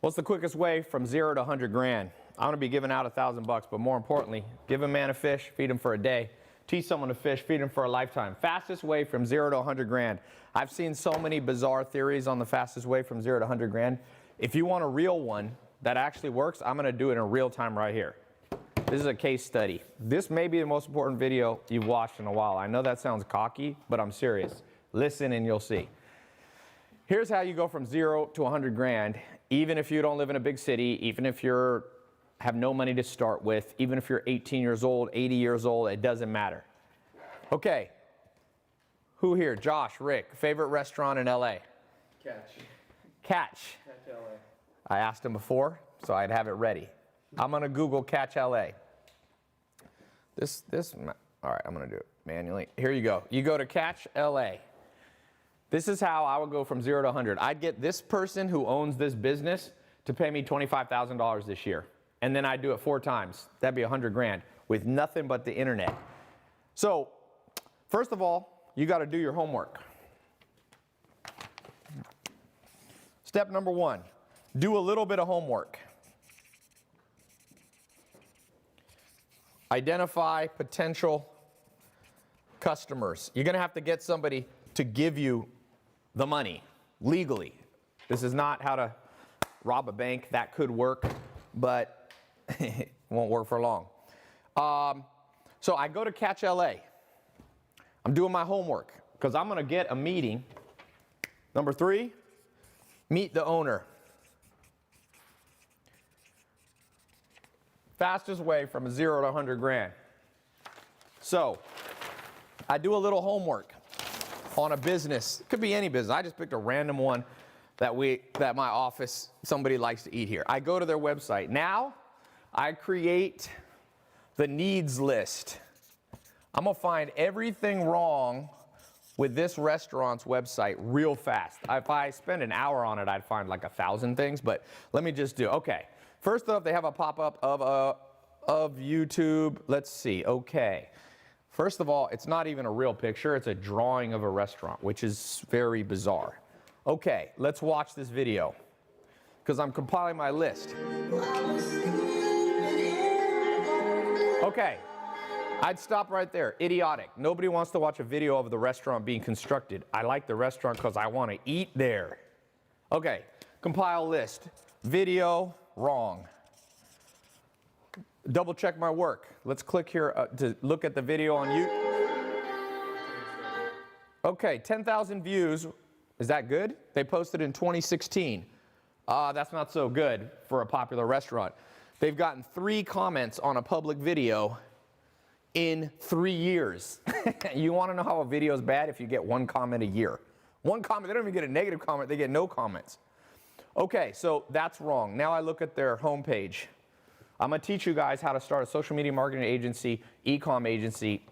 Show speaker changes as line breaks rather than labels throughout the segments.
What's the quickest way from 0 to 100 grand? I'm gonna be giving out $1,000, but more importantly, give a man a fish, feed him for a day. Teach someone to fish, feed him for a lifetime. Fastest way from 0 to 100 grand. I've seen so many bizarre theories on the fastest way from 0 to 100 grand. If you want a real one that actually works, I'm gonna do it in real time right here. This is a case study. This may be the most important video you've watched in a while. I know that sounds cocky, but I'm serious. Listen and you'll see. Here's how you go from 0 to 100 grand, even if you don't live in a big city, even if you have no money to start with, even if you're 18 years old, 80 years old, it doesn't matter. Okay, who here? Josh, Rick, favorite restaurant in LA?
Catch.
Catch.
Catch LA.
I asked him before, so I'd have it ready. I'm gonna Google Catch LA. All right, I'm gonna do it manually. Here you go. You go to Catch LA. This is how I would go from 0 to 100. I'd get this person who owns this business to pay me $25,000 this year. And then I'd do it 4 times. That'd be 100 grand with nothing but the internet. So, first of all, you gotta do your homework. Step number 1, do a little bit of homework. Identify potential customers. You're gonna have to get somebody to give you the money legally. This is not how to rob a bank. That could work, but it won't work for long. So I go to Catch LA. I'm doing my homework because I'm gonna get a meeting. Number 3, meet the owner. Fastest way from 0 to 100 grand. So I do a little homework on a business. It could be any business. I just picked a random one that my office, somebody likes to eat here. I go to their website. Now I create the needs list. I'm gonna find everything wrong with this restaurant's website real fast. If I spend an hour on it, I'd find like 1,000 things, but let me just do, okay. First off, they have a pop-up of YouTube. Let's see, okay. First of all, it's not even a real picture, it's a drawing of a restaurant, which is very bizarre. Okay, let's watch this video, because I'm compiling my list. Okay, I'd stop right there. Idiotic. Nobody wants to watch a video of the restaurant being constructed. I like the restaurant because I want to eat there. Okay, compile list. Video, wrong. Double check my work. Let's click here to look at the video on YouTube. Okay, 10,000 views. Is that good? They posted in 2016. That's not so good for a popular restaurant. They've gotten 3 comments on a public video in 3 years. You want to know how a video is bad? If you get 1 comment a year. 1 comment, they don't even get a negative comment, they get no comments. Okay, so that's wrong. Now I look at their homepage. I'm gonna teach you guys how to start a social media marketing agency, e-com agency,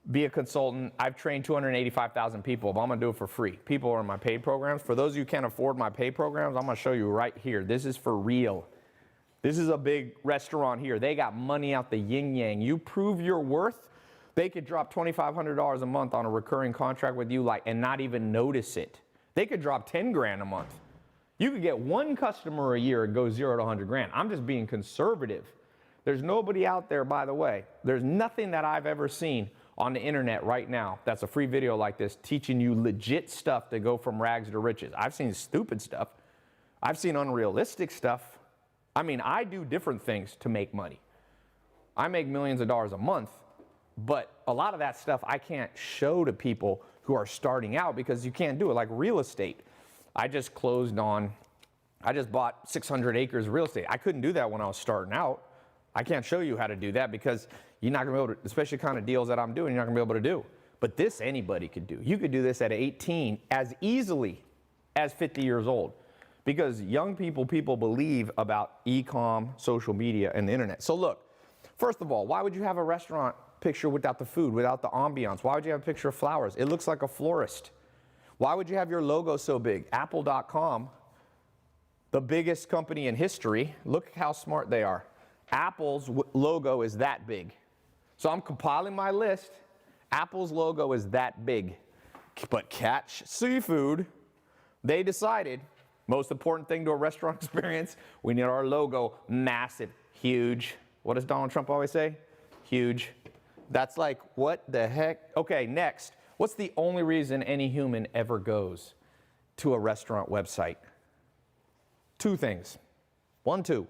be a consultant. I've trained 285,000 people, but I'm gonna do it for free. People are in my paid programs. For those of you who can't afford my paid programs, I'm gonna show you right here. This is for real. This is a big restaurant here. They got money out the yin-yang. You prove your worth, they could drop $2,500 a month on a recurring contract with you and not even notice it. They could drop 10 grand a month. You could get 1 customer a year and go 0 to 100 grand. I'm just being conservative. There's nobody out there, by the way. There's nothing that I've ever seen on the internet right now that's a free video like this teaching you legit stuff to go from rags to riches. I've seen stupid stuff. I've seen unrealistic stuff. I mean, I do different things to make money. I make millions of dollars a month, but a lot of that stuff I can't show to people who are starting out because you can't do it, like real estate. I just bought 600 acres of real estate. I couldn't do that when I was starting out. I can't show you how to do that because you're not gonna be able to, especially the kind of deals that I'm doing, you're not gonna be able to do. But this anybody could do. You could do this at 18 as easily as 50 years old because young people believe about e-com, social media, and the internet. So look, first of all, why would you have a restaurant picture without the food, without the ambiance? Why would you have a picture of flowers? It looks like a florist. Why would you have your logo so big? Apple.com, the biggest company in history, look how smart they are. Apple's logo is that big. So I'm compiling my list. Apple's logo is that big. But Catch Seafood, they decided Most important thing to a restaurant experience, we need our logo massive, huge. What does Donald Trump always say? Huge. That's like, what the heck? Okay, next. What's the only reason any human ever goes to a restaurant website? Two things. 1, 2.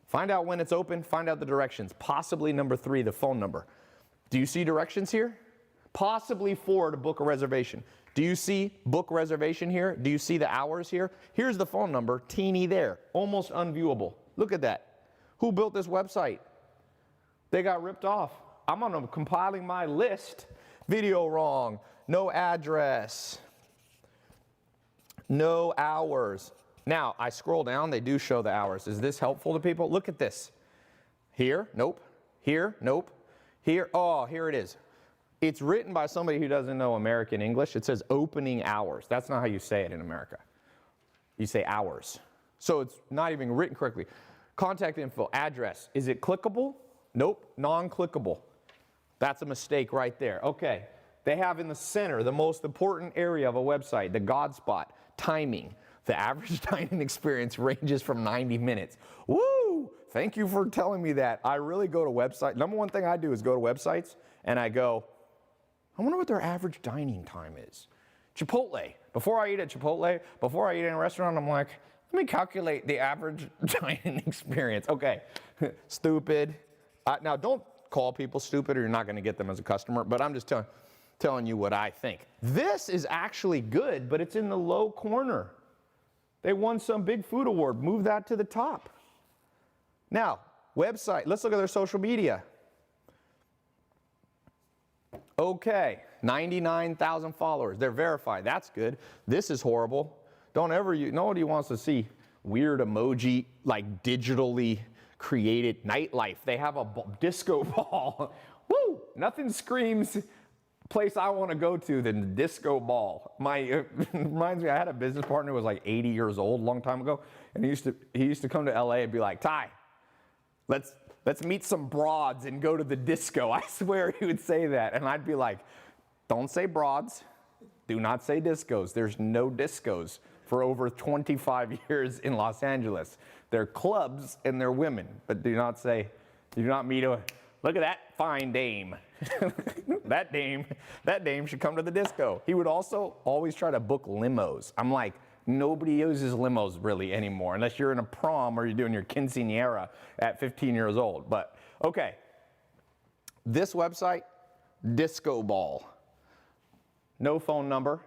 Find out when it's open, find out the directions. Possibly number 3, the phone number. Do you see directions here? Possibly 4 to book a reservation. Do you see book reservation here? Do you see the hours here? Here's the phone number, teeny there, almost unviewable. Look at that. Who built this website? They got ripped off. I'm compiling my list. Video wrong, no address, no hours. Now, I scroll down, they do show the hours. Is this helpful to people? Look at this. Here, nope. Here, nope. Here, oh, here it is. It's written by somebody who doesn't know American English. It says opening hours. That's not how you say it in America. You say hours. So it's not even written correctly. Contact info, address. Is it clickable? Nope, non-clickable. That's a mistake right there. Okay, they have in the center, the most important area of a website, the God spot, timing. The average dining experience ranges from 90 minutes. Woo! Thank you for telling me that. I really go to websites. Number one thing I do is go to websites and I go, I wonder what their average dining time is. Chipotle. Before I eat at Chipotle, before I eat in a restaurant, I'm like, let me calculate the average dining experience. Okay, stupid. Now, don't call people stupid or you're not going to get them as a customer, but I'm just telling you what I think. This is actually good, but it's in the low corner. They won some big food award. Move that to the top. Now, website. Let's look at their social media. Okay, 99,000 followers. They're verified. That's good. This is horrible. Don't ever use, nobody wants to see weird emoji, like digitally created nightlife. They have a disco ball. Woo! Nothing screams place I want to go to than the disco ball. Reminds me, I had a business partner who was like 80 years old a long time ago, and he used to come to LA and be like, Tai, let's meet some broads and go to the disco. I swear he would say that, and I'd be like, don't say broads, do not say discos. There's no discos for over 25 years in Los Angeles. They're clubs and they're women, but do not meet a, look at that fine dame. that dame should come to the disco. He would also always try to book limos. I'm like, nobody uses limos really anymore, unless you're in a prom or you're doing your quinceañera at 15 years old. But okay, this website, disco ball. No phone number.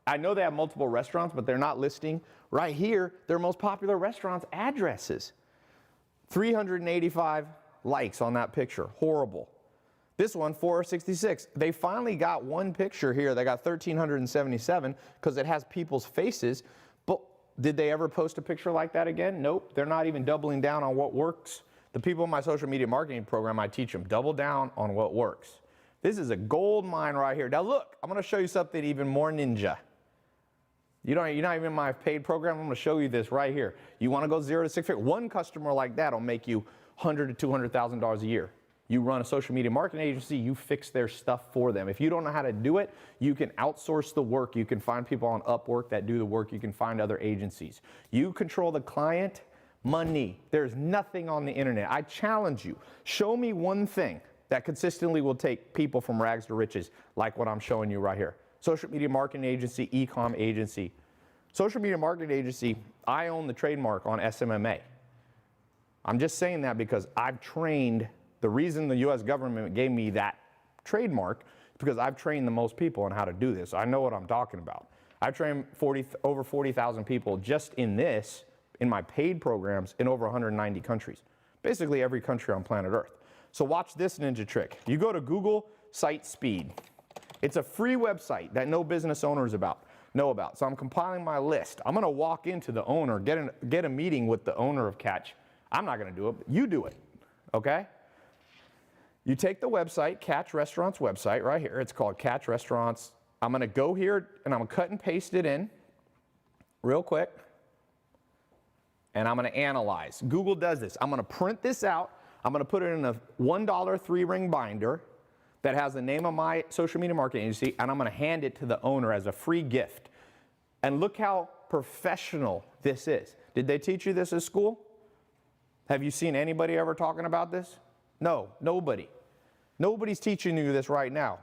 I know they have multiple restaurants, but they're not listing right here their most popular restaurants' addresses. 385 likes on that picture. Horrible. This one, 466. They finally got one picture here. They got 1,377 because it has people's faces. But did they ever post a picture like that again? Nope. They're not even doubling down on what works. The people in my social media marketing program, I teach them, double down on what works. This is a gold mine right here. Now look, I'm going to show you something even more ninja. You're not even in my paid program. I'm going to show you this right here. You want to go 0 to 6 figures? One customer like that will make you $100,000 to $200,000 a year. You run a social media marketing agency, you fix their stuff for them. If you don't know how to do it, you can outsource the work. You can find people on Upwork that do the work. You can find other agencies. You control the client, money. There's nothing on the internet. I challenge you. Show me one thing that consistently will take people from rags to riches, like what I'm showing you right here. Social media marketing agency, e-com agency. Social media marketing agency, I own the trademark on SMMA. I'm just saying that because I've trained, the reason the US government gave me that trademark is because I've trained the most people on how to do this. I know what I'm talking about. I've trained over 40,000 people just in this, in my paid programs, in over 190 countries. Basically every country on planet Earth. So watch this ninja trick. You go to Google Site Speed. It's a free website that no business owners know about. So I'm compiling my list. I'm gonna walk into the owner, get a meeting with the owner of Catch. I'm not gonna do it, but you do it, okay? You take the website, Catch Restaurants website right here. It's called Catch Restaurants. I'm gonna go here and I'm gonna cut and paste it in real quick. And I'm gonna analyze. Google does this. I'm gonna print this out. I'm gonna put it in a $1 3-ring binder that has the name of my social media marketing agency, and I'm gonna hand it to the owner as a free gift. And look how professional this is. Did they teach you this at school? Have you seen anybody ever talking about this? No, nobody. Nobody's teaching you this right now.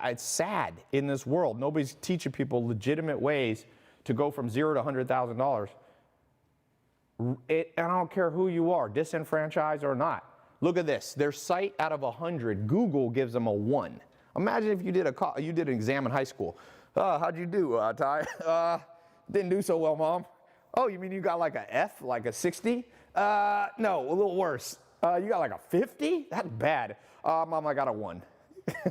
It's sad in this world. Nobody's teaching people legitimate ways to go from $0 to $100,000. And I don't care who you are, disenfranchised or not. Look at this. Their site out of 100, Google gives them a 1. Imagine if you did an exam in high school. How'd you do, Ty? Didn't do so well, Mom. Oh, you mean you got like a F, like a 60? No, a little worse. You got like a 50? That's bad. Mom, I got a 1.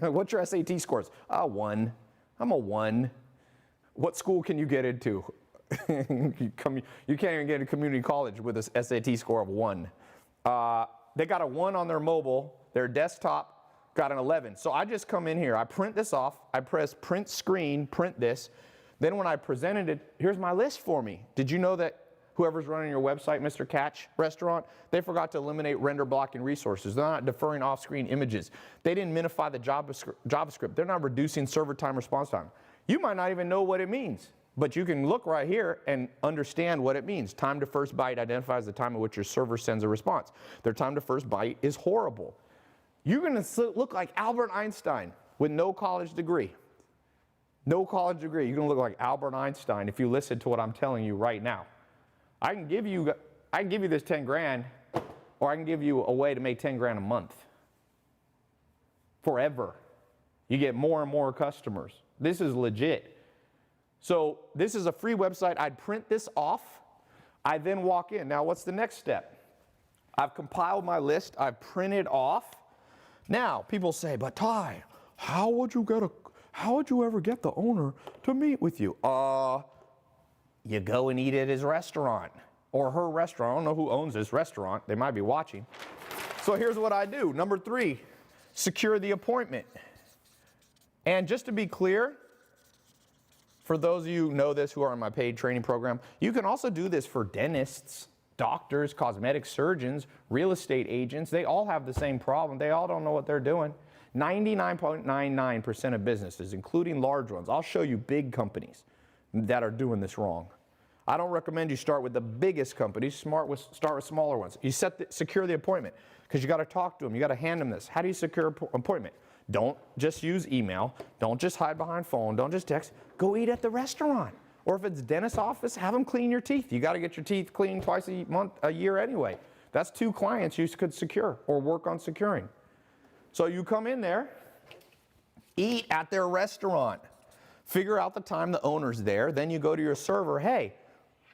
What's your SAT scores? 1. I'm a 1. What school can you get into? You can't even get into community college with a SAT score of 1. They got a 1 on their mobile. Their desktop got an 11. So I just come in here. I print this off. I press print screen, print this. Then when I presented it, here's my list for me. Did you know that whoever's running your website, Mr. Catch Restaurant, they forgot to eliminate render blocking resources. They're not deferring off-screen images. They didn't minify the JavaScript. They're not reducing server time, response time. You might not even know what it means, but you can look right here and understand what it means. Time to first byte identifies the time at which your server sends a response. Their time to first byte is horrible. You're going to look like Albert Einstein with no college degree. No college degree. You're going to look like Albert Einstein if you listen to what I'm telling you right now. I can give you this 10 grand, or I can give you a way to make 10 grand a month. Forever. You get more and more customers. This is legit. So this is a free website. I'd print this off. I then walk in. Now what's the next step? I've compiled my list. I've printed off. Now people say, but Ty, how would you ever get the owner to meet with you? You go and eat at his restaurant or her restaurant. I don't know who owns this restaurant. They might be watching. So here's what I do. Number 3, secure the appointment. And just to be clear, for those of you who know this who are in my paid training program, you can also do this for dentists, doctors, cosmetic surgeons, real estate agents. They all have the same problem. They all don't know what they're doing. 99.99% of businesses, including large ones, I'll show you big companies that are doing this wrong. I don't recommend you start with the biggest companies. Start with smaller ones. You secure the appointment because you got to talk to them. You got to hand them this. How do you secure an appointment? Don't just use email. Don't just hide behind phone. Don't just text. Go eat at the restaurant. Or if it's dentist's office, have them clean your teeth. You got to get your teeth cleaned twice a year anyway. That's 2 clients you could secure or work on securing. So you come in there, eat at their restaurant. Figure out the time the owner's there. Then you go to your server. Hey,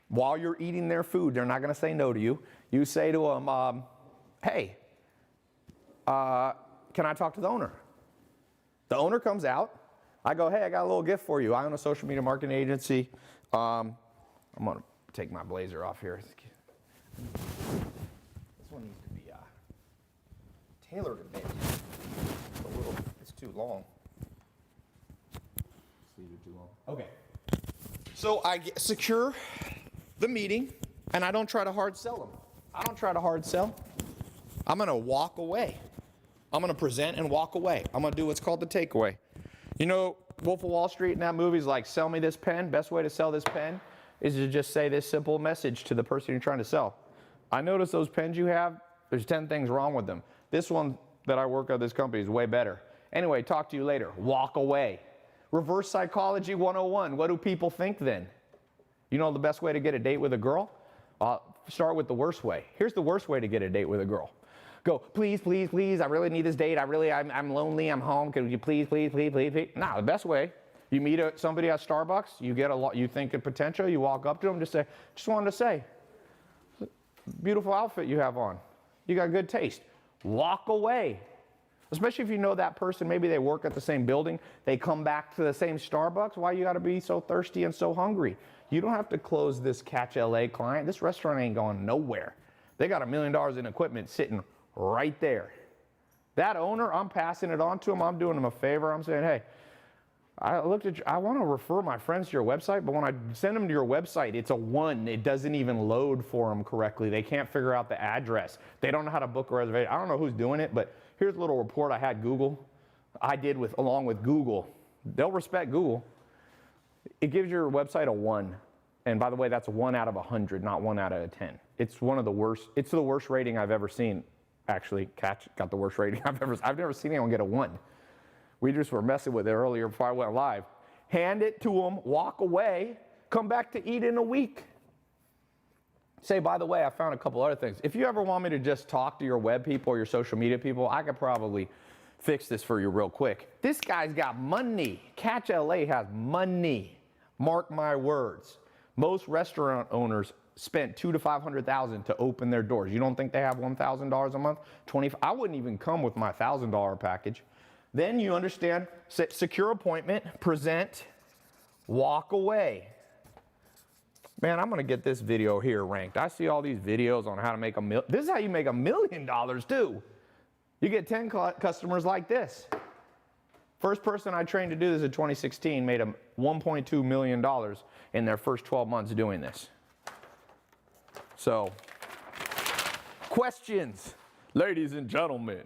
while you're eating their food, they're not going to say no to you. You say to them, hey, can I talk to the owner? The owner comes out. I go, hey, I got a little gift for you. I own a social media marketing agency. I'm going to take my blazer off here. This one needs to be tailored a bit. It's too long. Okay. So I secure the meeting, and I don't try to hard sell them. I don't try to hard sell. I'm going to walk away. I'm going to present and walk away. I'm going to do what's called the takeaway. You know, Wolf of Wall Street in that movie is like, sell me this pen. Best way to sell this pen is to just say this simple message to the person you're trying to sell. I notice those pens you have, there's 10 things wrong with them. This one that I work at this company is way better. Anyway, talk to you later. Walk away. Reverse psychology 101. What do people think then? You know the best way to get a date with a girl? Start with the worst way. Here's the worst way to get a date with a girl. Go, please, please, please, I really need this date. I'm lonely, I'm home. Could you please, please, please, please, please? No, the best way, you meet somebody at Starbucks, you think of potential, you walk up to them, just wanted to say, beautiful outfit you have on. You got good taste. Walk away. Especially if you know that person, maybe they work at the same building, they come back to the same Starbucks. Why you got to be so thirsty and so hungry? You don't have to close this Catch LA client. This restaurant ain't going nowhere. They got $1 million in equipment sitting right there. That owner, I'm passing it on to him. I'm doing him a favor. I'm saying, hey, I want to refer my friends to your website, but when I send them to your website, it's a 1. It doesn't even load for them correctly. They can't figure out the address. They don't know how to book a reservation. I don't know who's doing it, but here's a little report I did along with Google. They'll respect Google. It gives your website a 1. And by the way, that's 1 out of 100, not 1 out of 10. It's one of the worst. It's the worst rating I've ever seen. Actually, Catch got the worst rating I've never seen anyone get a 1. We just were messing with it earlier before I went live. Hand it to them, walk away, come back to eat in a week. Say, by the way, I found a couple other things. If you ever want me to just talk to your web people or your social media people, I could probably fix this for you real quick. This guy's got money. Catch LA has money. Mark my words. Most restaurant owners spent $200,000 to $500,000 to open their doors. You don't think they have $1,000 a month? I wouldn't even come with my $1,000 package. Then you understand, secure appointment, present, walk away. Man, I'm going to get this video here ranked. I see all these videos on how to make this is how you make $1 million too. You get 10 customers like this. First person I trained to do this in 2016 made $1.2 million in their first 12 months doing this. So, questions, ladies and gentlemen.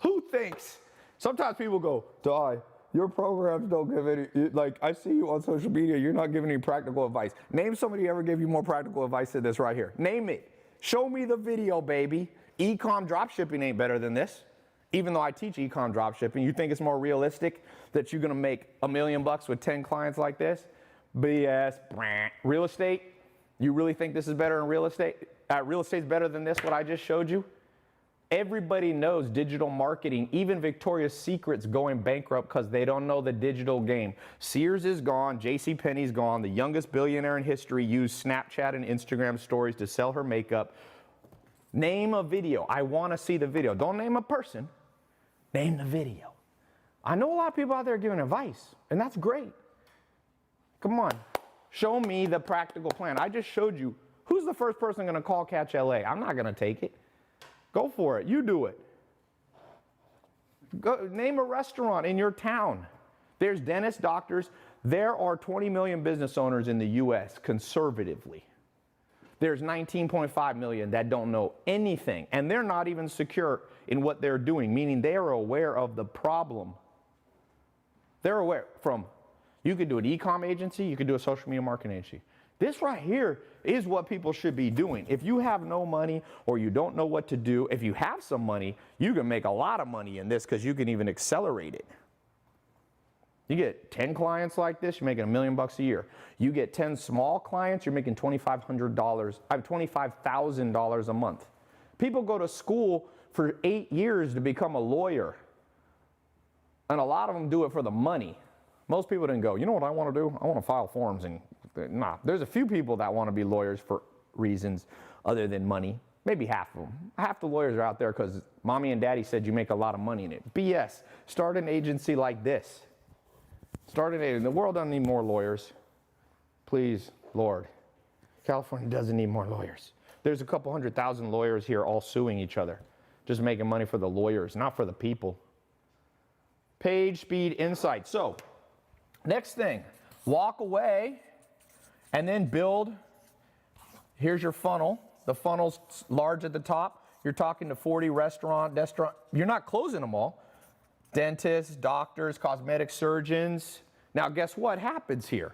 Who thinks, sometimes people go, Tai, your programs don't give any, like I see you on social media, you're not giving any practical advice. Name somebody who ever gave you more practical advice than this right here. Name it. Show me the video, baby. E-com dropshipping ain't better than this. Even though I teach e-com dropshipping, you think it's more realistic that you're gonna make $1 million with 10 clients like this? BS. Real estate, you really think this is better than real estate? Real estate's better than this, what I just showed you? Everybody knows digital marketing. Even Victoria's Secret's going bankrupt because they don't know the digital game. Sears is gone, JCPenney's gone. The youngest billionaire in history used Snapchat and Instagram stories to sell her makeup. Name a video. I want to see the video. Don't name a person. Name the video. I know a lot of people out there giving advice, and that's great. Come on. Show me the practical plan. I just showed you. Who's the first person going to call Catch LA? I'm not going to take it. Go for it. You do it. Go, name a restaurant in your town. There's dentists, doctors. There are 20 million business owners in the U.S. conservatively. There's 19.5 million that don't know anything, and they're not even secure in what they're doing, meaning they are aware of the problem. They're aware from, you could do an e-com agency, you could do a social media marketing agency. This right here is what people should be doing. If you have no money or you don't know what to do, if you have some money, you can make a lot of money in this because you can even accelerate it. You get 10 clients like this, you're making $1 million a year. You get 10 small clients, you're making $25,000 a month. People go to school for 8 years to become a lawyer. And a lot of them do it for the money. Most people didn't go, you know what I want to do? I want to file forms. And nah, there's a few people that want to be lawyers for reasons other than money. Maybe half of them. Half the lawyers are out there because mommy and daddy said you make a lot of money in it. BS. Start an agency like this. Start an agency. The world doesn't need more lawyers. Please, Lord. California doesn't need more lawyers. There's a couple 100,000 lawyers here all suing each other. Just making money for the lawyers, not for the people. Page speed insight. So, next thing, walk away and then build. Here's your funnel. The funnel's large at the top. You're talking to 40 restaurant. You're not closing them all. Dentists, doctors, cosmetic surgeons. Now, guess what happens here?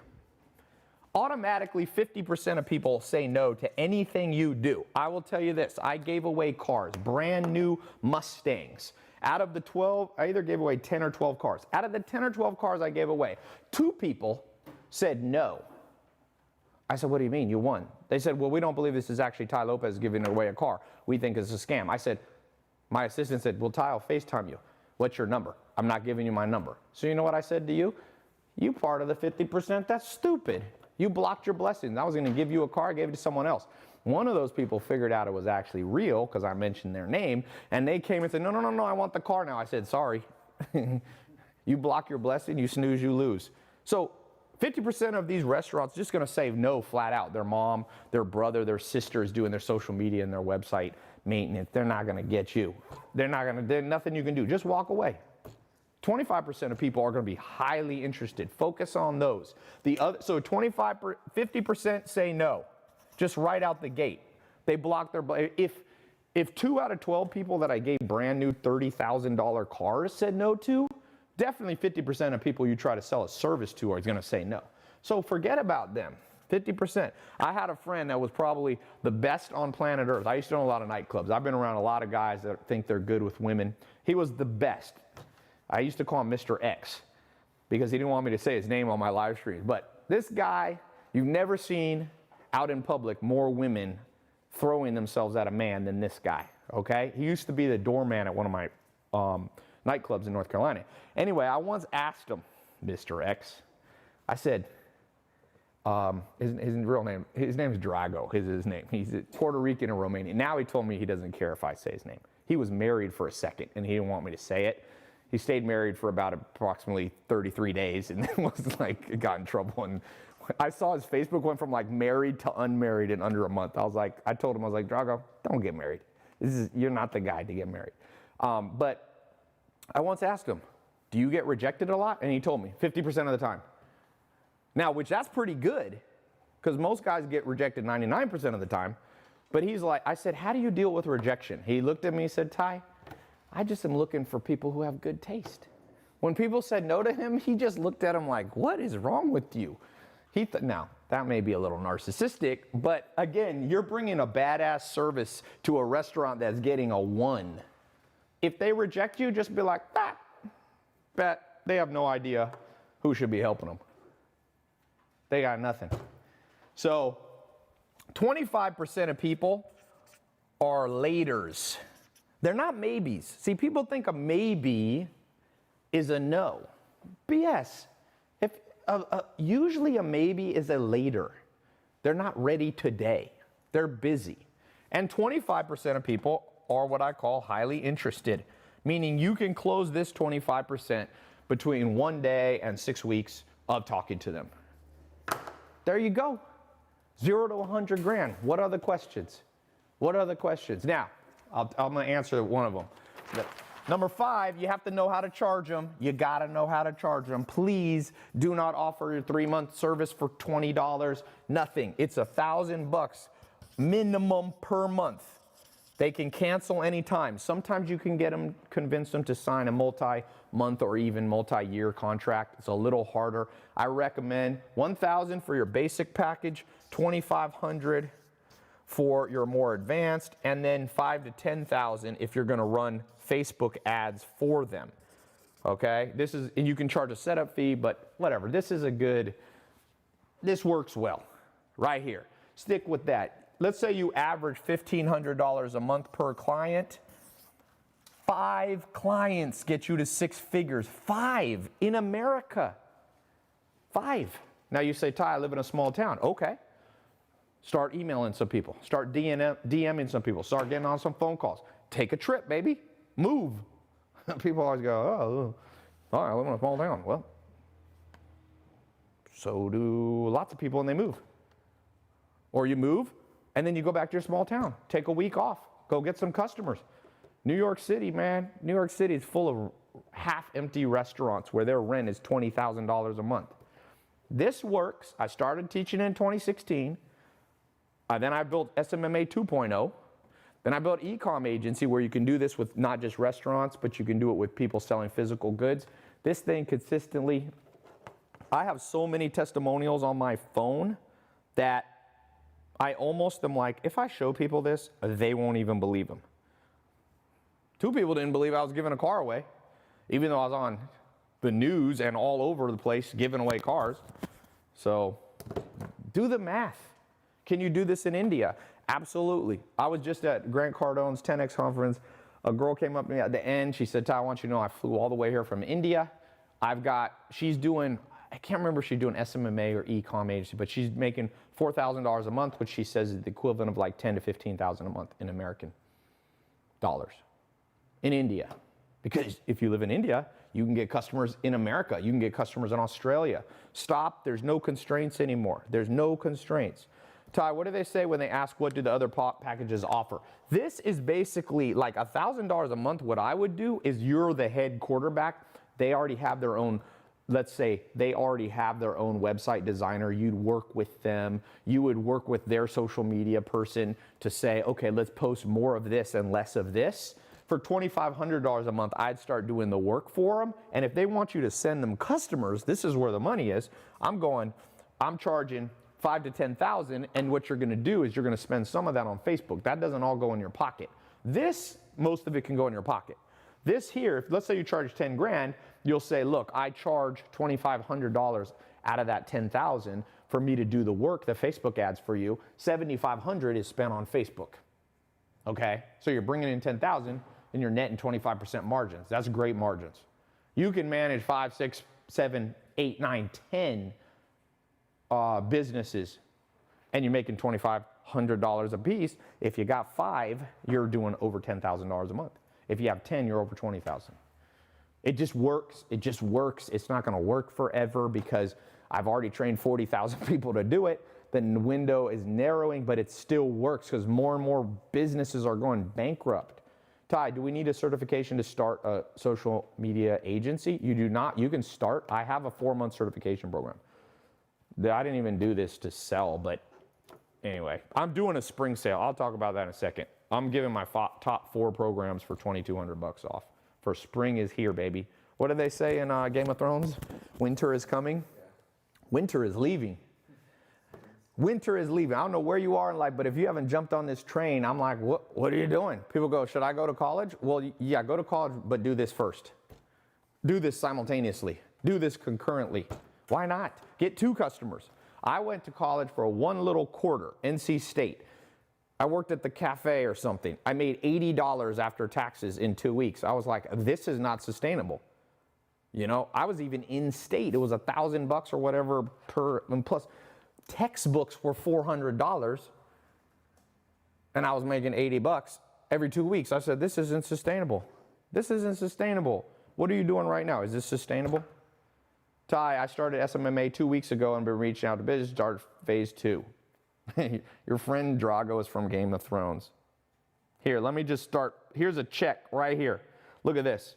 Automatically, 50% of people say no to anything you do. I will tell you this. I gave away cars, brand new Mustangs. Out of the 12, I either gave away 10 or 12 cars. Out of the 10 or 12 cars I gave away, 2 people said no. I said, what do you mean? You won. They said, well, we don't believe this is actually Tai Lopez giving away a car. We think it's a scam. I said, my assistant said, well, Tai, I'll FaceTime you. What's your number? I'm not giving you my number. So you know what I said to you? You part of the 50%, that's stupid. You blocked your blessings. I was going to give you a car, I gave it to someone else. One of those people figured out it was actually real because I mentioned their name, and they came and said, no, I want the car now. I said, sorry. You block your blessing, you snooze, you lose. So 50% of these restaurants just going to say no flat out. Their mom, their brother, their sister is doing their social media and their website maintenance. They're not going to get you. There's nothing you can do. Just walk away. 25% of people are going to be highly interested. Focus on those. So 50% say no, just right out the gate. They block their. If 2 out of 12 people that I gave brand new $30,000 cars said no to, definitely 50% of people you try to sell a service to are going to say no. So forget about them. 50%. I had a friend that was probably the best on planet Earth. I used to own a lot of nightclubs. I've been around a lot of guys that think they're good with women. He was the best. I used to call him Mr. X because he didn't want me to say his name on my live streams. But this guy, you've never seen out in public more women throwing themselves at a man than this guy, okay? He used to be the doorman at one of my nightclubs in North Carolina. Anyway, I once asked him, Mr. X, I said, his real name, his name is Drago, is his name. He's Puerto Rican and Romanian. Now he told me he doesn't care if I say his name. He was married for a second and he didn't want me to say it. He stayed married for about approximately 33 days and then was like, got in trouble. And I saw his Facebook went from like married to unmarried in under a month. I told him, I was like, Drago, don't get married. You're not the guy to get married. But I once asked him, do you get rejected a lot? And he told me 50% of the time. Now, which that's pretty good because most guys get rejected 99% of the time. But he's like, I said, how do you deal with rejection? He looked at me and said, Tai, I just am looking for people who have good taste. When people said no to him, he just looked at him like, what is wrong with you? Now, that may be a little narcissistic, but again, you're bringing a badass service to a restaurant that's getting a 1. If they reject you, just be like, bet they have no idea who should be helping them. They got nothing. So 25% of people are laters. They're not maybes. See, people think a maybe is a no. BS. Usually a maybe is a later. They're not ready today. They're busy. And 25% of people are what I call highly interested, meaning you can close this 25% between 1 day and 6 weeks of talking to them. There you go. 0 to 100 grand. What other questions? What other questions? Now, I'm going to answer one of them. Number 5, you have to know how to charge them. You got to know how to charge them. Please do not offer your 3-month service for $20. Nothing. It's $1,000 minimum per month. They can cancel anytime. Sometimes you can convince them to sign a multi-month or even multi-year contract. It's a little harder. I recommend $1,000 for your basic package, $2,500 for your more advanced, and then $5,000 to $10,000 if you're going to run Facebook ads for them. Okay? And you can charge a setup fee, but whatever. This works well right here. Stick with that. Let's say you average $1,500 a month per client. 5 clients get you to 6 figures. 5 in America. 5. Now you say, Tai, I live in a small town. Okay. Start emailing some people. Start DMing some people. Start getting on some phone calls. Take a trip, baby. Move. People always go, oh, I live in a small town. Well, so do lots of people and they move. Or you move and then you go back to your small town. Take a week off. Go get some customers. New York City, man. New York City is full of half-empty restaurants where their rent is $20,000 a month. This works. I started teaching in 2016. Then I built SMMA 2.0. Then I built e-com agency where you can do this with not just restaurants, but you can do it with people selling physical goods. This thing consistently, I have so many testimonials on my phone that I almost am like, if I show people this, they won't even believe them. 2 people didn't believe I was giving a car away, even though I was on the news and all over the place giving away cars. So do the math. Can you do this in India? Absolutely. I was just at Grant Cardone's 10X conference. A girl came up to me at the end. She said, Tai, I want you to know I flew all the way here from India. She's doing, I can't remember if she's doing SMMA or e-com agency, but she's making $4,000 a month, which she says is the equivalent of like $10,000 to $15,000 a month in American dollars in India. Because if you live in India, you can get customers in America. You can get customers in Australia. Stop. There's no constraints anymore. There's no constraints. Tai, what do they say when they ask what do the other packages offer? This is basically like $1,000 a month. What I would do is you're the head quarterback. They already have their own, let's say they already have their own website designer. You'd work with them. You would work with their social media person to say, okay, let's post more of this and less of this. For $2,500 a month, I'd start doing the work for them. And if they want you to send them customers, this is where the money is. I'm charging 5 to 10,000, and what you're gonna do is you're gonna spend some of that on Facebook. That doesn't all go in your pocket. This, most of it can go in your pocket. This here, let's say you charge 10 grand, you'll say, look, I charge $2,500 out of that 10,000 for me to do the work, the Facebook ads for you. 7,500 is spent on Facebook, okay? So you're bringing in 10,000 and you're netting 25% margins. That's great margins. You can manage 5, 6, 7, 8, 9, 10 businesses, and you're making $2,500 a piece. If you got 5, you're doing over $10,000 a month. If you have 10, you're over 20,000. It just works. It just works. It's not going to work forever because I've already trained 40,000 people to do it. The window is narrowing, but it still works because more and more businesses are going bankrupt. Tai, do we need a certification to start a social media agency? You do not. You can start. I have a 4-month certification program. I didn't even do this to sell, but anyway, I'm doing a spring sale. I'll talk about that in a second. I'm giving my top 4 programs for $2,200 off. For spring is here, baby. What do they say in Game of Thrones? Winter is coming. Yeah. Winter is leaving. Winter is leaving. I don't know where you are in life, but if you haven't jumped on this train, I'm like, what are you doing? People go, should I go to college? Well, yeah, go to college, but do this first. Do this simultaneously. Do this concurrently. Why not? Get 2 customers. I went to college for one little quarter, NC State. I worked at the cafe or something. I made $80 after taxes in 2 weeks. I was like, this is not sustainable. You know, I was even in state. It was $1,000 or whatever per, and plus textbooks were $400, and I was making $80 every 2 weeks. I said, this isn't sustainable. This isn't sustainable. What are you doing right now? Is this sustainable? Tai, I started SMMA 2 weeks ago and been reaching out to business, started phase 2. Your friend Drago is from Game of Thrones. Here, let me just start. Here's a check right here. Look at this.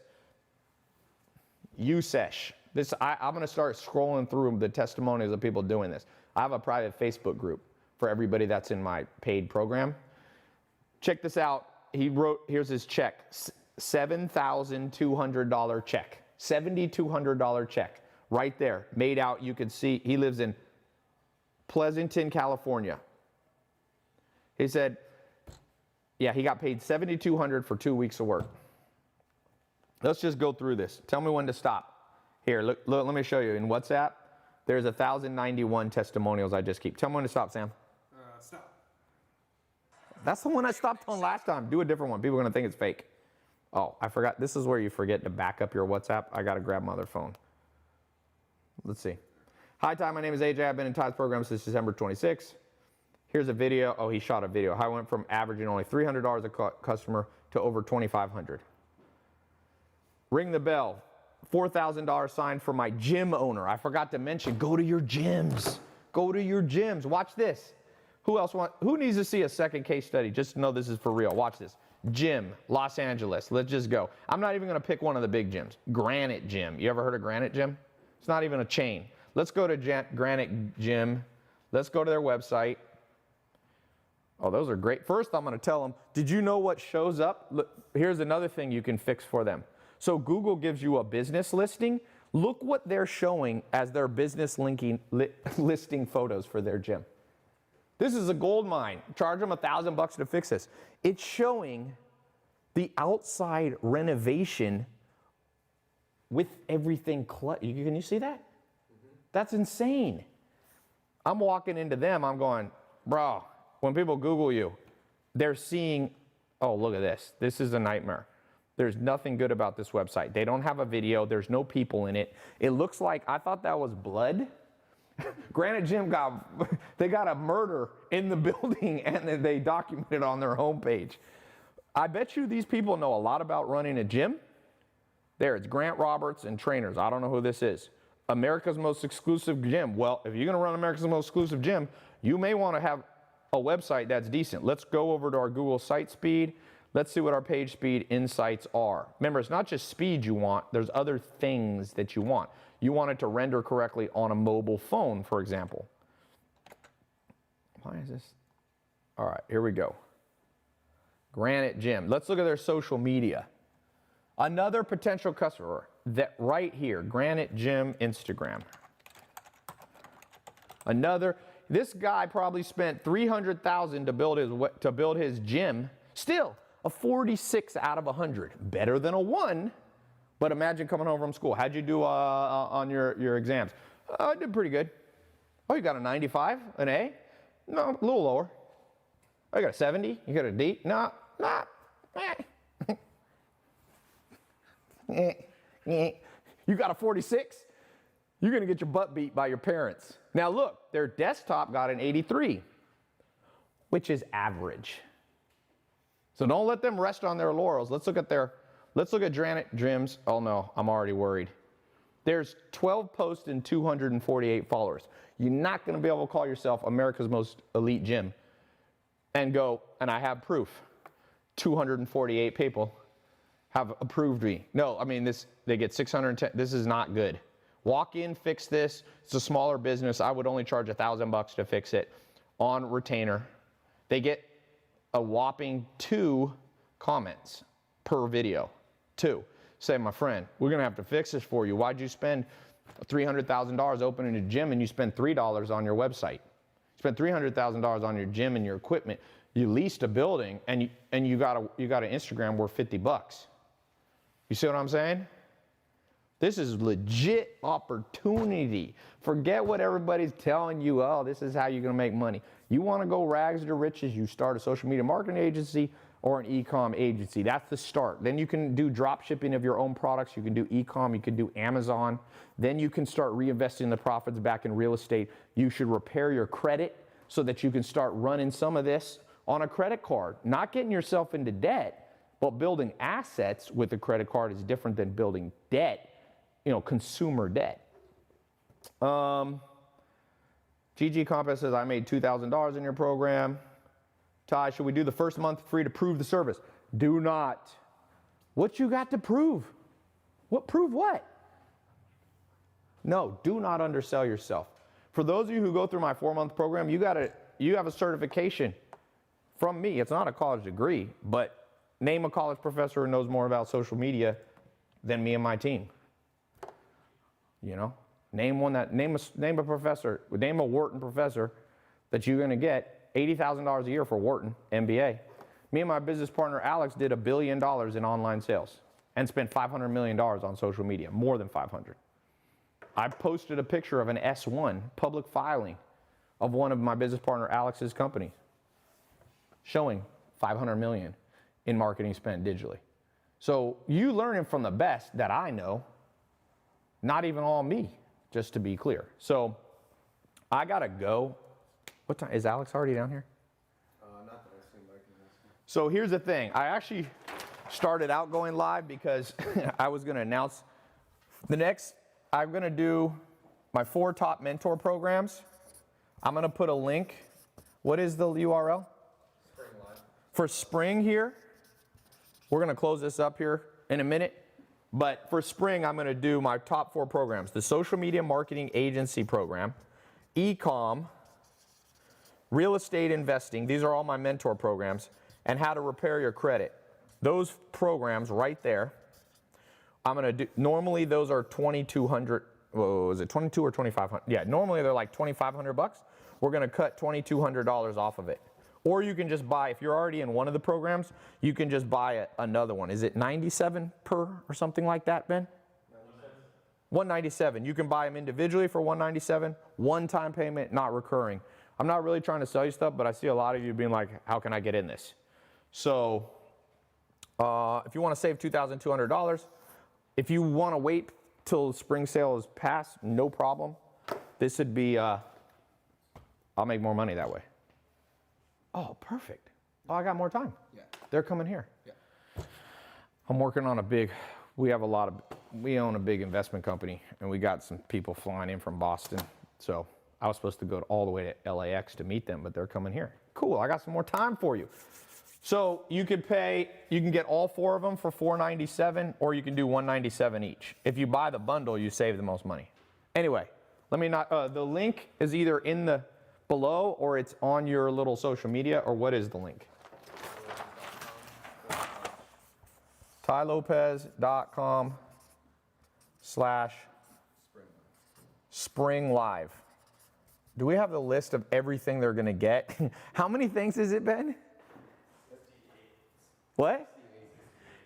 USESH. I'm going to start scrolling through the testimonials of people doing this. I have a private Facebook group for everybody that's in my paid program. Check this out. He wrote, here's his check, $7,200 check. $7,200 check right there. Made out, you can see, he lives in Pleasanton, California. He said, yeah, he got paid $7,200 for 2 weeks of work. Let's just go through this. Tell me when to stop. Here, look, let me show you. In WhatsApp, there's 1,091 testimonials I just keep. Tell me when to stop, Sam.
Stop.
That's the one I stopped on last time. Do a different one. People are going to think it's fake. Oh, I forgot. This is where you forget to back up your WhatsApp. I got to grab my other phone. Let's see. Hi, Tai. My name is AJ. I've been in Tai's program since December 26. Here's a video. Oh, he shot a video. I went from averaging only $300 a customer to over $2,500. Ring the bell. $4,000 sign for my gym owner. I forgot to mention, go to your gyms. Go to your gyms. Watch this. Who needs to see a second case study just to know this is for real? Watch this. Gym, Los Angeles. Let's just go. I'm not even going to pick one of the big gyms. Granite Gym. You ever heard of Granite Gym? It's not even a chain. Let's go to Granite Gym. Let's go to their website. Oh, those are great. First, I'm going to tell them, did you know what shows up? Look, here's another thing you can fix for them. So Google gives you a business listing. Look what they're showing as their business listing photos for their gym. This is a gold mine. Charge them $1,000 to fix this. It's showing the outside renovation with everything cluttered. Can you see that? Mm-hmm. That's insane. I'm walking into them. I'm going, bro, when people Google you, they're seeing, oh, look at this. This is a nightmare. There's nothing good about this website. They don't have a video. There's no people in it. It looks like, I thought that was blood. Granite Gym they got a murder in the building and they documented it on their homepage. I bet you these people know a lot about running a gym. There, it's Grant Roberts and trainers. I don't know who this is. America's most exclusive gym. Well, if you're going to run America's most exclusive gym, you may want to have a website that's decent. Let's go over to our Google site speed. Let's see what our page speed insights are. Remember, it's not just speed you want. There's other things that you want. You want it to render correctly on a mobile phone, for example. Why is this? All right, here we go. Granite Gym. Let's look at their social media. Another potential customer that right here, Granite Gym Instagram. Another, This guy probably spent $300,000 to build his gym. Still, a 46 out of 100. Better than a 1, but imagine coming home from school. How'd you do on your exams? I did pretty good. Oh, you got a 95, an A? No, a little lower. Oh, you got a 70? You got a D? No, nah. You got a 46? You're going to get your butt beat by your parents. Now look, their desktop got an 83, which is average. So don't let them rest on their laurels. Let's look at Granite Gyms. Oh no, I'm already worried. There's 12 posts and 248 followers. You're not going to be able to call yourself America's most elite gym and go, and I have proof. 248 people have approved me. No, I mean, they get 610. This is not good. Walk in, fix this. It's a smaller business. I would only charge $1,000 to fix it on retainer. They get a whopping 2 comments per video. 2. Say, my friend, we're going to have to fix this for you. Why'd you spend $300,000 opening a gym and you spend $3 on your website? You spent $300,000 on your gym and your equipment. You leased a building and you got an Instagram worth $50. You see what I'm saying? This is legit opportunity. Forget what everybody's telling you. Oh, this is how you're going to make money. You want to go rags to riches, you start a social media marketing agency or an e-com agency. That's the start. Then you can do drop shipping of your own products. You can do e-com. You can do Amazon. Then you can start reinvesting the profits back in real estate. You should repair your credit so that you can start running some of this on a credit card. Not getting yourself into debt, but building assets with a credit card is different than building debt. You know, consumer debt. GG Compass says, I made $2,000 in your program. Tai, should we do the first month free to prove the service? Do not. What you got to prove? Prove what? No, do not undersell yourself. For those of you who go through my 4-month program, you have a certification from me. It's not a college degree, but name a college professor who knows more about social media than me and my team. You know, name a professor, name a Wharton professor that you're going to get $80,000 a year for Wharton MBA. Me and my business partner Alex did $1 billion in online sales and spent $500 million on social media, more than 500. I posted a picture of an S1 public filing of one of my business partner Alex's company showing $500 million in marketing spent digitally. So you learning from the best that I know. Not even all me, just to be clear. So I gotta go. What time is Alex already down here?
Not that I see Mike.
So here's the thing. I actually started out going live because I was gonna announce I'm gonna do my 4 top mentor programs. I'm gonna put a link. What is the URL?
Spring Live.
For spring here, we're gonna close this up here in a minute. But for spring, I'm going to do my top 4 programs. The social media marketing agency program, e-com, real estate investing. These are all my mentor programs. And how to repair your credit. Those programs right there, I'm going to do, normally those are $2,200. Whoa, is it 22 or 2,500? Yeah, normally they're like $2,500. We're going to cut $2,200 off of it. Or you can just buy, if you're already in one of the programs, you can just buy another one. Is it 97 per or something like that, Ben? 197. You can buy them individually for 197, one-time payment, not recurring. I'm not really trying to sell you stuff, but I see a lot of you being like, how can I get in this? So if you want to save $2,200, if you want to wait till spring sale is passed, no problem. This would be, I'll make more money that way. Oh, perfect. Oh, I got more time.
Yeah.
They're coming here.
Yeah.
I'm working on we own a big investment company, and we got some people flying in from Boston. So I was supposed to go all the way to LAX to meet them, but they're coming here. Cool, I got some more time for you. So you can get all 4 of them for $497, or you can do $197 each. If you buy the bundle, you save the most money. Anyway, the link is either in the below, or it's on your little social media, or what is the link? TaiLopez.com/springlive. Do we have the list of everything they're going to get? How many things has it been?
58.
What?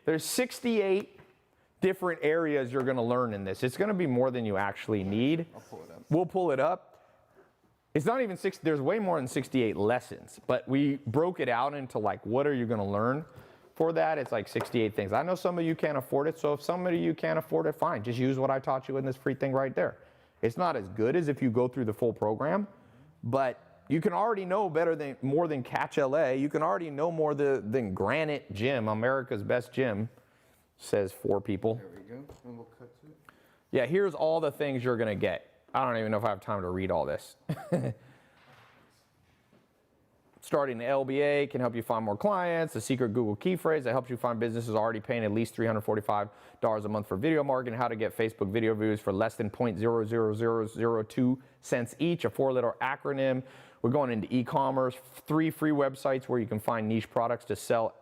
There's 68 different areas you're going to learn in this. It's going to be more than you actually need.
I'll pull it up.
We'll pull it up. It's not even there's way more than 68 lessons, but we broke it out into like, what are you going to learn? For that, it's like 68 things. I know some of you can't afford it, so if somebody you can't afford it, fine. Just use what I taught you in this free thing right there. It's not as good as if you go through the full program, but you can already know more than Catch LA. You can already know more than Granite Gym, America's best gym, says 4 people.
There we go. And we'll cut to it.
Yeah, here's all the things you're going to get. I don't even know if I have time to read all this. Starting the LBA can help you find more clients. The secret Google key phrase that helps you find businesses already paying at least $345 a month for video marketing. How to get Facebook video views for less than 0.00002 cents each. A 4-letter acronym. We're going into e-commerce. 3 free websites where you can find niche products to sell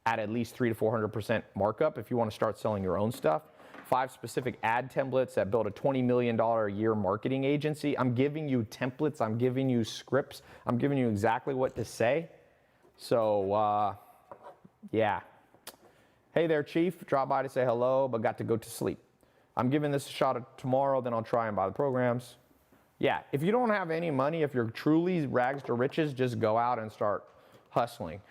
at least 300 to 400% markup if you want to start selling your own stuff. 5 specific ad templates that build a $20 million a year marketing agency. I'm giving you templates. I'm giving you scripts. I'm giving you exactly what to say. So, yeah. Hey there, Chief. Dropped by to say hello, but got to go to sleep. I'm giving this a shot tomorrow, then I'll try and buy the programs. Yeah, if you don't have any money, if you're truly rags to riches, just go out and start hustling.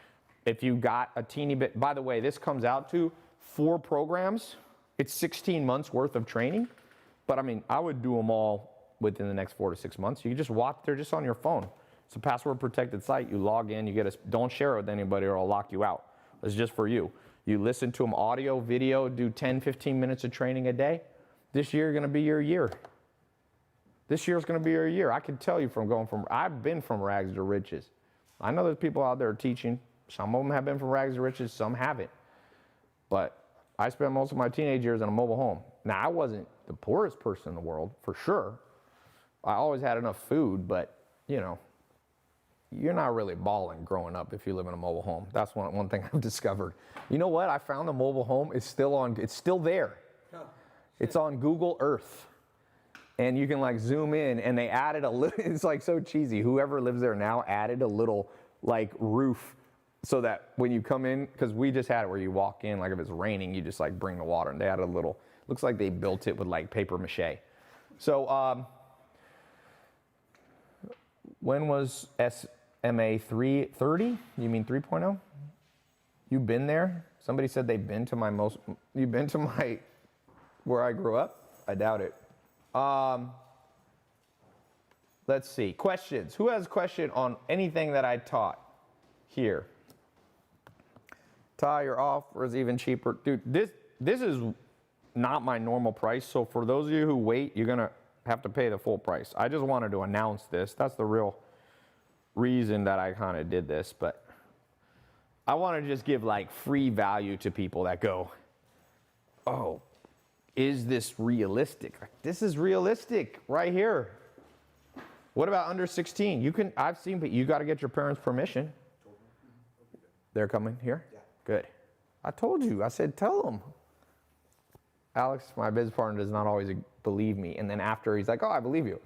If you got a teeny bit, by the way, this comes out to 4 programs. It's 16 months worth of training, but I mean, I would do them all within the next 4 to 6 months. You can just watch, they're just on your phone. It's a password protected site. You log in, you get don't share it with anybody or I'll lock you out. It's just for you. You listen to them audio, video, do 10, 15 minutes of training a day. This year is gonna be your year. This year is gonna be your year. I can tell you I've been from rags to riches. I know there's people out there teaching. Some of them have been from rags to riches, some haven't. But I spent most of my teenage years in a mobile home. Now, I wasn't the poorest person in the world, for sure. I always had enough food, but, you know, you're not really balling growing up if you live in a mobile home. That's one thing I've discovered. You know what? I found the mobile home is it's still there. It's on Google Earth. And you can like zoom in and they added a little, it's like so cheesy. Whoever lives there now added a little like roof so that when you come in, because we just had it where you walk in, like if it's raining, you just like bring the water, and they added a little, looks like they built it with like paper mache. So when was SMA 330? You mean 3.0? You've been there? Somebody said they've been to you've been to where I grew up? I doubt it. Let's see, questions. Who has a question on anything that I taught here? Tai, your offer is even cheaper. Dude, this is not my normal price, so for those of you who wait, you're gonna have to pay the full price. I just wanted to announce this. That's the real reason that I kind of did this, but I want to just give like free value to people that go, oh, is this realistic? This is realistic right here. What about under 16? I've seen, but you got to get your parents' permission. They're coming here?
Yeah.
Good. I told you. I said, tell them. Alex, my business partner, does not always believe me. And then after, he's like, oh, I believe you.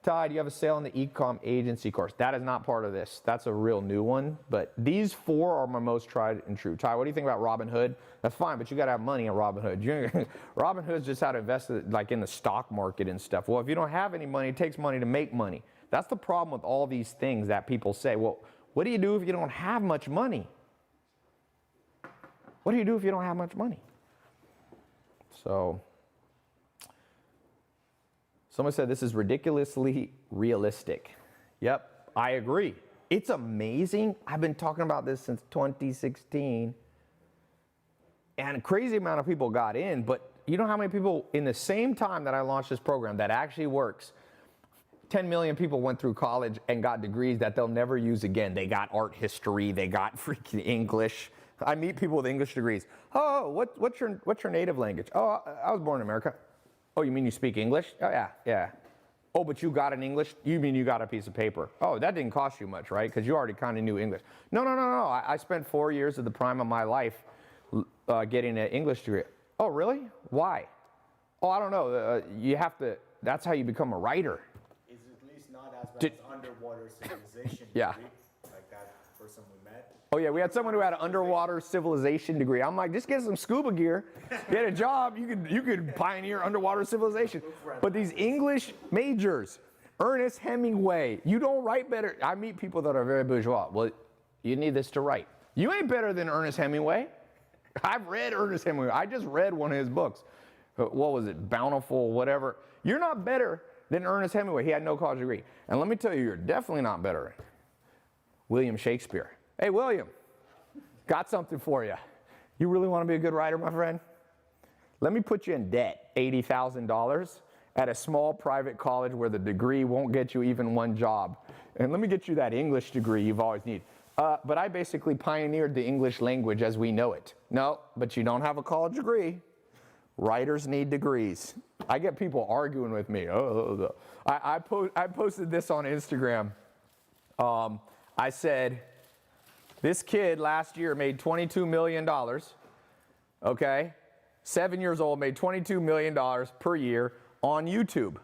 Ty, do you have a sale on the e-com agency course? That is not part of this. That's a real new one. But these 4 are my most tried and true. Ty, what do you think about Robinhood? That's fine, but you got to have money in Robinhood. Robinhood's just how to invest like in the stock market and stuff. Well, if you don't have any money, it takes money to make money. That's the problem with all these things that people say. Well, what do you do if you don't have much money? What do you do if you don't have much money? So, someone said this is ridiculously realistic. Yep, I agree. It's amazing. I've been talking about this since 2016. And a crazy amount of people got in, but you know how many people in the same time that I launched this program that actually works, 10 million people went through college and got degrees that they'll never use again. They got art history, they got freaking English. I meet people with English degrees. Oh, what's your native language? Oh, I was born in America. Oh, you mean you speak English? Oh, yeah. Oh, but you got an English? You mean you got a piece of paper? Oh, that didn't cost you much, right? Because you already kind of knew English. No. I spent 4 years of the prime of my life getting an English degree. Oh, really? Why? Oh, I don't know. You have to, that's how you become a writer.
Is it at least podcast
Did-
about his underwater civilization
Yeah.
degree, like that person we met.
Oh yeah, we had someone who had an underwater civilization degree. I'm like, just get some scuba gear, get a job, you could pioneer underwater civilization. But these English majors, Ernest Hemingway, you don't write better. I meet people that are very bourgeois. Well, you need this to write. You ain't better than Ernest Hemingway. I've read Ernest Hemingway. I just read one of his books. What was it? Bountiful, whatever. You're not better than Ernest Hemingway. He had no college degree. And let me tell you, you're definitely not better. William Shakespeare. Hey, William, got something for you. You really want to be a good writer, my friend? Let me put you in debt, $80,000 at a small private college where the degree won't get you even one job. And let me get you that English degree you've always needed. But I basically pioneered the English language as we know it. No, but you don't have a college degree. Writers need degrees. I get people arguing with me. I posted this on Instagram. I said, this kid last year made $22 million, okay? 7 years old, made $22 million per year on YouTube.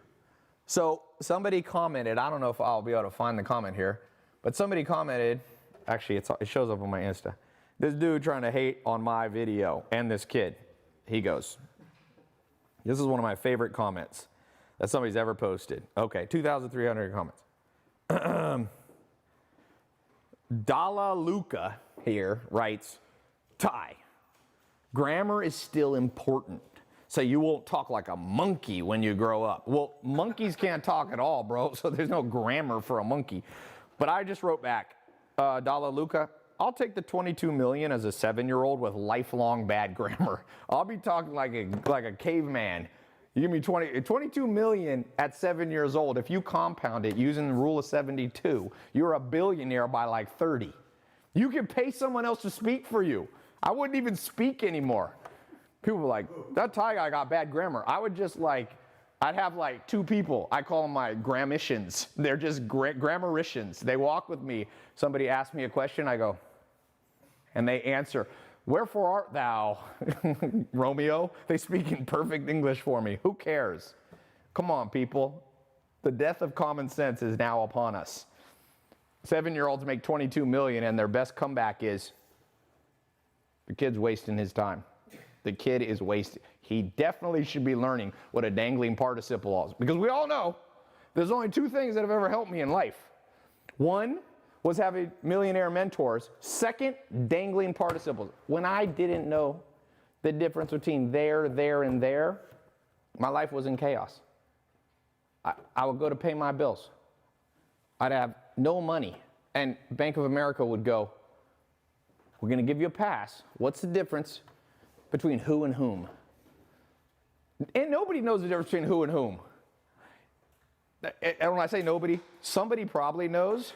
So somebody commented, I don't know if I'll be able to find the comment here, but somebody commented, actually it shows up on my Insta, this dude trying to hate on my video and this kid. He goes, this is one of my favorite comments that somebody's ever posted. Okay, 2,300 comments. Dalla Luca here writes, Tai, grammar is still important, so you won't talk like a monkey when you grow up. Well, monkeys can't talk at all, bro, so there's no grammar for a monkey. But I just wrote back, Dalla Luca, I'll take the 22 million as a 7-year-old with lifelong bad grammar. I'll be talking like a caveman. You give me 22 million at 7 years old. If you compound it using the rule of 72, you're a billionaire by like 30. You can pay someone else to speak for you. I wouldn't even speak anymore. People were like, that Thai guy got bad grammar. I would just I'd have like 2 people. I call them my grammicians. They're just grammaricians. They walk with me. Somebody asks me a question, I go, and they answer, wherefore art thou, Romeo? They speak in perfect English for me. Who cares? Come on, people. The death of common sense is now upon us. 7-year-olds make 22 million and their best comeback is, the kid's wasting his time. The kid is wasting. He definitely should be learning what a dangling participle is. Because we all know there's only 2 things that have ever helped me in life. One was having millionaire mentors. Second, dangling participles. When I didn't know the difference between there, and there, my life was in chaos. I would go to pay my bills. I'd have no money. And Bank of America would go, we're going to give you a pass. What's the difference between who and whom? And nobody knows the difference between who and whom. And when I say nobody, somebody probably knows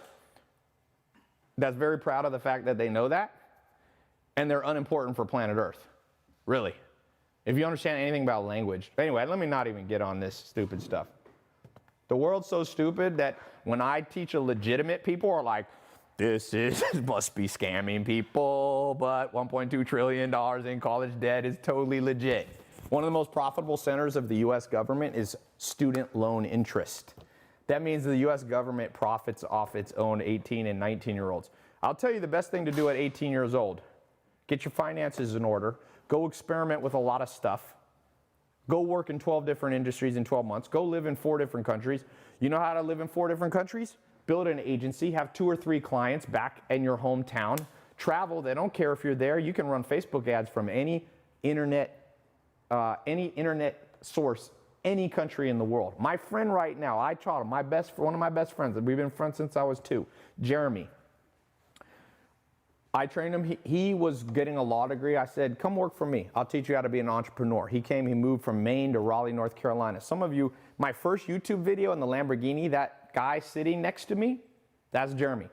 that's very proud of the fact that they know that, and they're unimportant for planet Earth. Really. If you understand anything about language. Anyway, let me not even get on this stupid stuff. The world's so stupid that when I teach a legitimate, people are like, must be scamming people, but $1.2 trillion in college debt is totally legit. One of the most profitable centers of the US government is student loan interest. That means the US government profits off its own 18 and 19-year-olds. I'll tell you the best thing to do at 18 years old. Get your finances in order. Go experiment with a lot of stuff. Go work in 12 different industries in 12 months. Go live in 4 different countries. You know how to live in 4 different countries? Build an agency, have 2 or 3 clients back in your hometown. Travel, they don't care if you're there. You can run Facebook ads from any internet source, any country in the world. My friend right now, I taught him, one of my best friends, we've been friends since I was 2, Jeremy. I trained him, he was getting a law degree. I said, come work for me. I'll teach you how to be an entrepreneur. He moved from Maine to Raleigh, North Carolina. Some of you, my first YouTube video in the Lamborghini, that guy sitting next to me, that's Jeremy.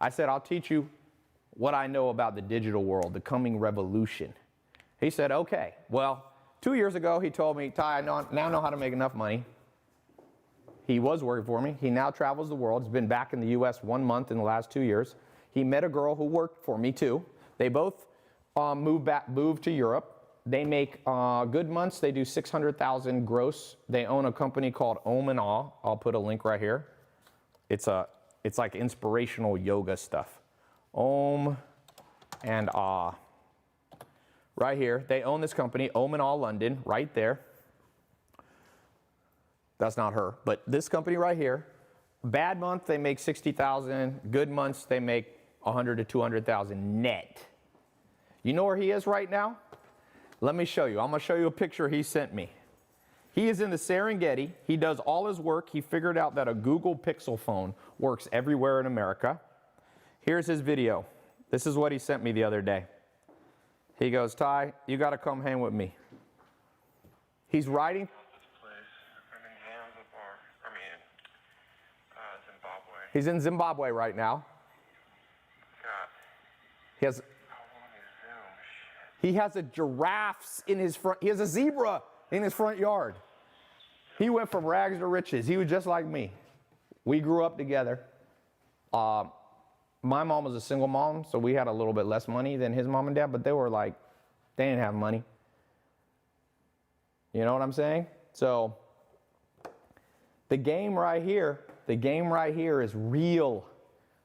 I said, I'll teach you what I know about the digital world, the coming revolution. He said, okay. Well, 2 years ago, he told me, Tai, I now know how to make enough money. He was working for me. He now travels the world. He's been back in the US 1 month in the last 2 years. He met a girl who worked for me too. They both moved to Europe. They make good months. They do 600,000 gross. They own a company called Ohm and Awe. I'll put a link right here. It's like inspirational yoga stuff. Om and Ah. Right here, they own this company, Om and Ah London, right there. That's not her, but this company right here, bad month they make 60,000, good months they make 100 to 200,000 net. You know where he is right now? Let me show you. I'm gonna show you a picture he sent me. He is in the Serengeti. He does all his work. He figured out that a Google Pixel phone works everywhere in America. Here's his video. This is what he sent me the other day. He goes, Tai, you gotta come hang with me. He's riding.
Zimbabwe.
He's in Zimbabwe right now.
God.
He has. He has a giraffe in his front. He has a zebra in his front yard. He went from rags to riches. He was just like me. We grew up together. My mom was a single mom, so we had a little bit less money than his mom and dad, but they didn't have money. You know what I'm saying? So the game right here is real.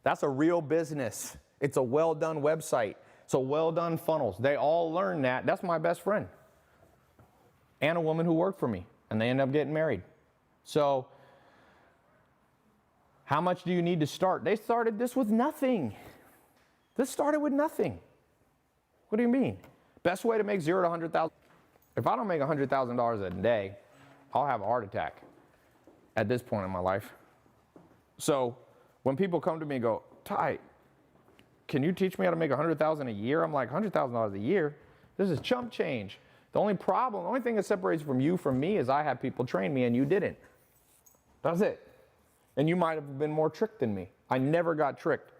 That's a real business. It's a well done website. So well done funnels. They all learn that. That's my best friend. And a woman who worked for me. And they end up getting married. So how much do you need to start? They started this with nothing. This started with nothing. What do you mean? Best way to make 0 to 100,000. If I don't make $100,000 a day, I'll have a heart attack at this point in my life. So when people come to me and go, Tai, can you teach me how to make $100,000 a year? I'm like, $100,000 a year? This is chump change. The only thing that separates you from me is I had people train me and you didn't. That's it. And you might have been more tricked than me. I never got tricked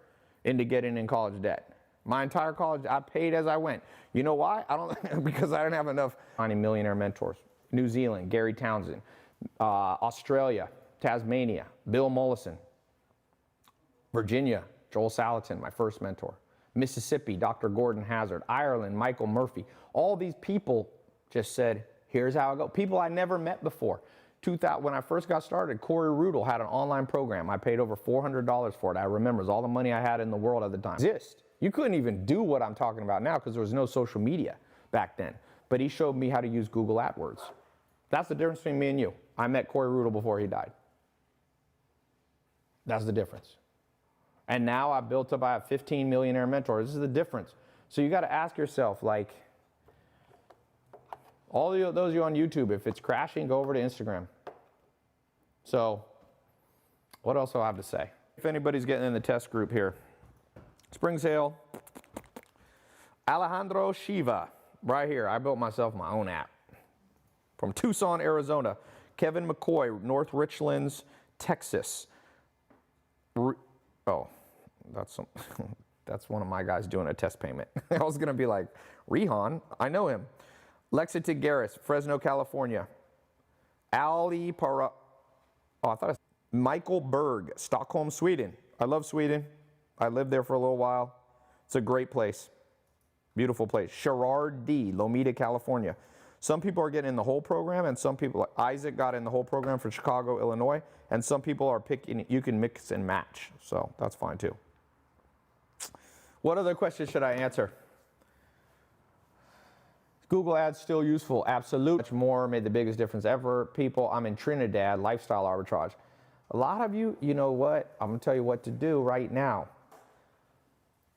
into getting in college debt. My entire college, I paid as I went. You know why? Because I didn't have enough. Finding millionaire mentors. New Zealand, Gary Townsend. Australia, Tasmania, Bill Mollison. Virginia, Joel Salatin, my first mentor. Mississippi, Dr. Gordon Hazard. Ireland, Michael Murphy. All these people just said, here's how I go. People I never met before. When I first got started, Corey Rudel had an online program. I paid over $400 for it. I remember it was all the money I had in the world at the time. You couldn't even do what I'm talking about now because there was no social media back then. But he showed me how to use Google AdWords. That's the difference between me and you. I met Corey Rudel before he died. That's the difference. And now I have 15 millionaire mentors. This is the difference. So you got to ask yourself, like, those of you on YouTube, if it's crashing, go over to Instagram. So what else do I have to say? If anybody's getting in the test group here, Spring Sale, Alejandro Shiva, right here. I built myself my own app. From Tucson, Arizona. Kevin McCoy, North Richlands, Texas. That's one of my guys doing a test payment. I was going to be like, Rihanna, I know him. Lexington Garris, Fresno, California. Michael Berg, Stockholm, Sweden. I love Sweden. I lived there for a little while. It's a great place. Beautiful place. Sherrard D., Lomita, California. Some people are getting in the whole program, and some people, like Isaac, got in the whole program for Chicago, Illinois, and some people are picking, you can mix and match. So that's fine too. What other questions should I answer? Google Ads still useful? Absolutely. Much more, made the biggest difference ever. People, I'm in Trinidad, lifestyle arbitrage. A lot of you, you know what? I'm going to tell you what to do right now.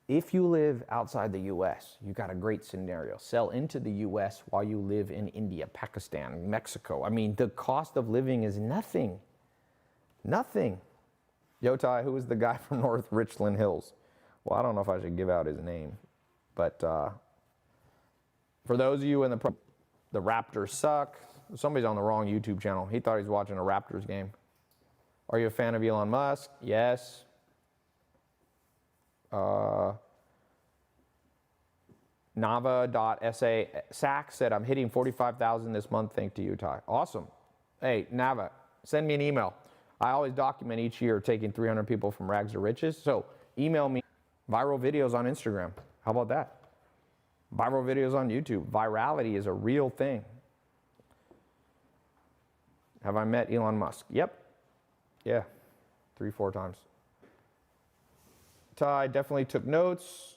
If you live outside the U.S., you got a great scenario. Sell into the U.S. while you live in India, Pakistan, Mexico. I mean, the cost of living is nothing. Nothing. Yo, Tai, who is the guy from North Richland Hills? Well, I don't know if I should give out his name, but for those of you in the Raptors suck. Somebody's on the wrong YouTube channel. He thought he was watching a Raptors game. Are you a fan of Elon Musk? Yes. Nava.sa Sack said, I'm hitting 45,000 this month. Thank to you, Tai. Awesome. Hey, Nava, send me an email. I always document each year taking 300 people from rags to riches. So email me viral videos on Instagram. How about that? Viral videos on YouTube. Virality is a real thing. Have I met Elon Musk? Yep. Yeah. 4 times. Tai definitely took notes.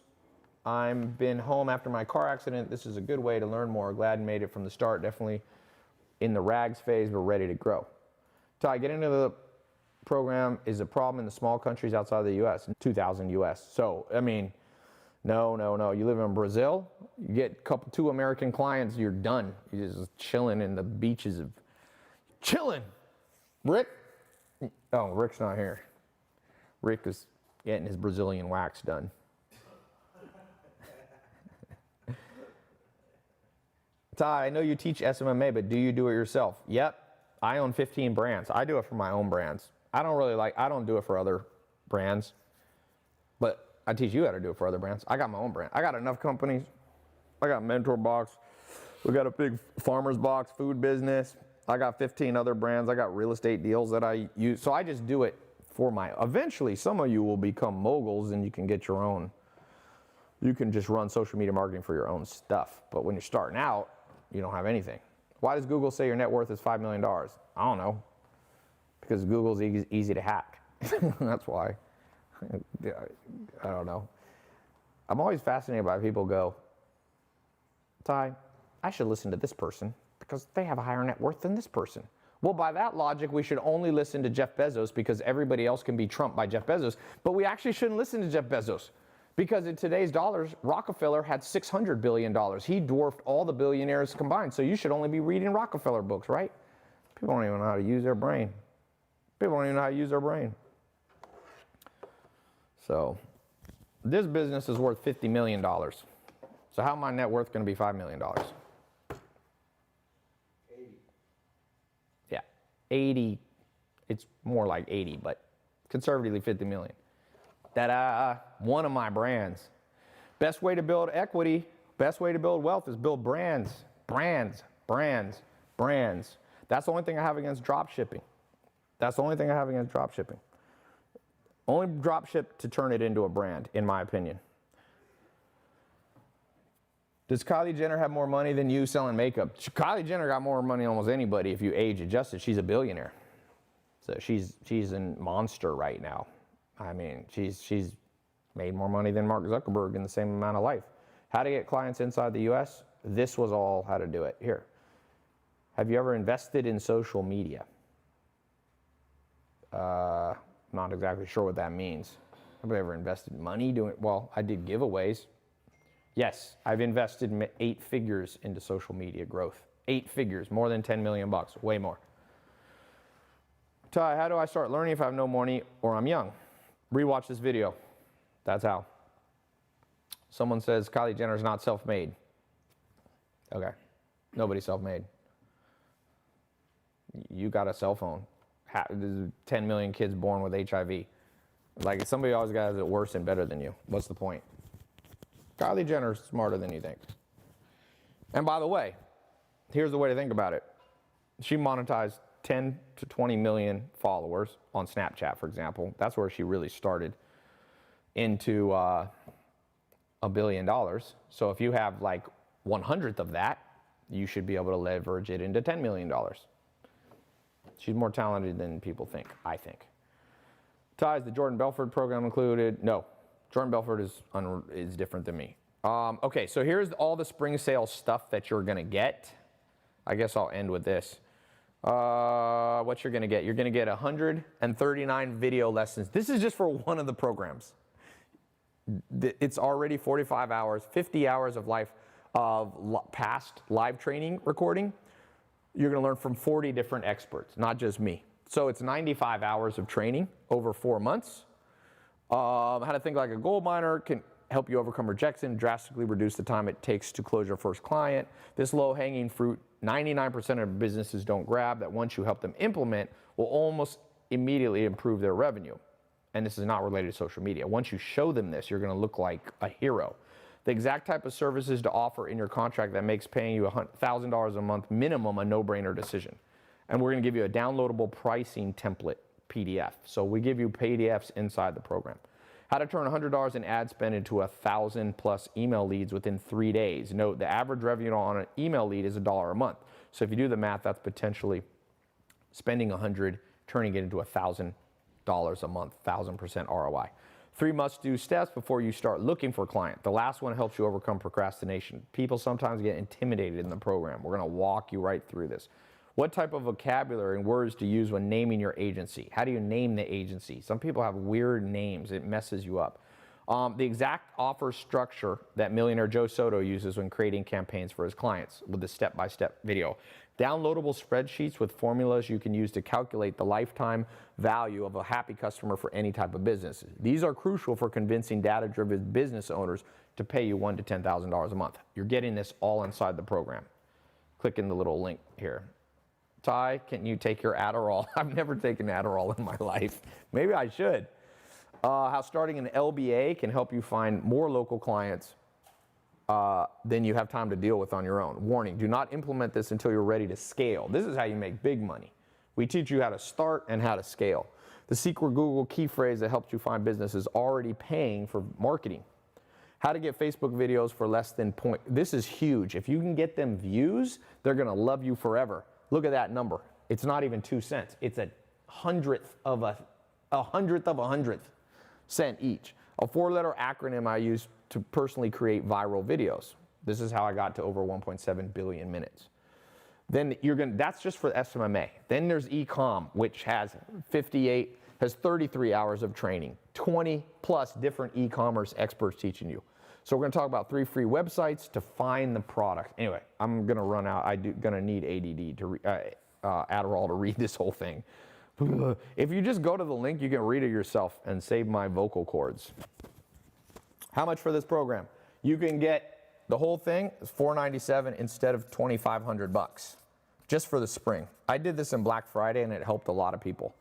I'm been home after my car accident. This is a good way to learn more. Glad and made it from the start. Definitely in the rags phase, but ready to grow. Tai, getting into the program is a problem in the small countries outside of the U.S. 2,000 U.S. So, I mean, no. You live in Brazil, you get 2 American clients, you're done. You're just chilling in the beaches of chilling. Rick? Oh, Rick's not here. Rick is getting his Brazilian wax done. Tai, I know you teach SMMA, but do you do it yourself? Yep. I own 15 brands. I do it for my own brands. I don't do it for other brands, but I teach you how to do it for other brands. I got my own brand. I got enough companies. I got Mentor Box. We got a big Farmer's Box food business. I got 15 other brands. I got real estate deals that I use. So I just do it for eventually some of you will become moguls and you can get your own. You can just run social media marketing for your own stuff. But when you're starting out, you don't have anything. Why does Google say your net worth is $5 million? I don't know. Because Google's easy to hack. That's why. I don't know. I'm always fascinated by people go, Tai, I should listen to this person because they have a higher net worth than this person. Well, by that logic, we should only listen to Jeff Bezos because everybody else can be trumped by Jeff Bezos. But we actually shouldn't listen to Jeff Bezos because in today's dollars, Rockefeller had $600 billion. He dwarfed all the billionaires combined. So you should only be reading Rockefeller books, right? People don't even know how to use their brain. People don't even know how to use their brain. So this business is worth $50 million. So how my net worth going to be $5 million?
80.
Yeah, 80. It's more like 80, but conservatively 50 million. One of my brands. Best way to build equity, best way to build wealth is build brands. Brands. That's the only thing I have against drop shipping. Only drop ship to turn it into a brand, in my opinion. Does Kylie Jenner have more money than you selling makeup? Kylie Jenner got more money than almost anybody if you age adjusted. She's a billionaire. So she's a monster right now. I mean, she's made more money than Mark Zuckerberg in the same amount of life. How to get clients inside the US? This was all how to do it. Here. Have you ever invested in social media? Not exactly sure what that means. Have I ever invested money doing it? Well, I did giveaways. Yes, I've invested 8 figures into social media growth. 8 figures, more than 10 million bucks, way more. Tai, how do I start learning if I have no money or I'm young? Rewatch this video. That's how. Someone says Kylie Jenner's not self-made. Okay, nobody's self-made. You got a cell phone. There's 10 million kids born with HIV. Like, somebody always got it worse and better than you. What's the point? Kylie Jenner's smarter than you think. And by the way, here's the way to think about it. She monetized 10 to 20 million followers on Snapchat, for example. That's where she really started into $1 billion. So if you have like 1/100th of that, you should be able to leverage it into $10 million. She's more talented than people think, I think. Tai, is the Jordan Belfort program included? No. Jordan Belfort is different than me. Okay, so here's all the spring sale stuff that you're going to get. I guess I'll end with this. What you're going to get? You're going to get 139 video lessons. This is just for one of the programs. It's already 45 hours, 50 hours of past live training recording. You're going to learn from 40 different experts, not just me. So it's 95 hours of training over 4 months. How to think like a gold miner can help you overcome rejection, drastically reduce the time it takes to close your first client. This low-hanging fruit, 99% of businesses don't grab, that once you help them implement, will almost immediately improve their revenue. And this is not related to social media. Once you show them this, you're going to look like a hero. The exact type of services to offer in your contract that makes paying you $1,000 a month minimum a no-brainer decision. And we're going to give you a downloadable pricing template PDF. So we give you PDFs inside the program. How to turn $100 in ad spend into 1,000 plus email leads within 3 days. Note, the average revenue on an email lead is $1 a month. So if you do the math, that's potentially spending 100, turning it into 1,000 a month, 1,000% ROI. 3 must-do steps before you start looking for a client. The last one helps you overcome procrastination. People sometimes get intimidated in the program. We're going to walk you right through this. What type of vocabulary and words to use when naming your agency? How do you name the agency? Some people have weird names. It messes you up. The exact offer structure that Millionaire Joe Soto uses when creating campaigns for his clients with the step-by-step video. Downloadable spreadsheets with formulas you can use to calculate the lifetime value of a happy customer for any type of business. These are crucial for convincing data-driven business owners to pay you $1,000 to $10,000 a month. You're getting this all inside the program. Click in the little link here. Tai, can you take your Adderall? I've never taken Adderall in my life. Maybe I should. How starting an LBA can help you find more local clients than you have time to deal with on your own. Warning, do not implement this until you're ready to scale. This is how you make big money. We teach you how to start and how to scale. The secret Google key phrase that helps you find businesses already paying for marketing. How to get Facebook videos for less than point. This is huge. If you can get them views, they're going to love you forever. Look at that number. It's not even 2 cents. It's a hundredth of a hundredth cent each. A 4-letter acronym I use to personally create viral videos. This is how I got to over 1.7 billion minutes. Then that's just for SMMA. Then there's Ecom, which has 33 hours of training, 20 plus different e-commerce experts teaching you. So we're going to talk about 3 free websites to find the product. Anyway, I'm going to run out. I'm going to need ADD to Adderall to read this whole thing. If you just go to the link, you can read it yourself and save my vocal cords. How much for this program? You can get the whole thing is $497 instead of $2,500 just for the spring. I did this in Black Friday and it helped a lot of people.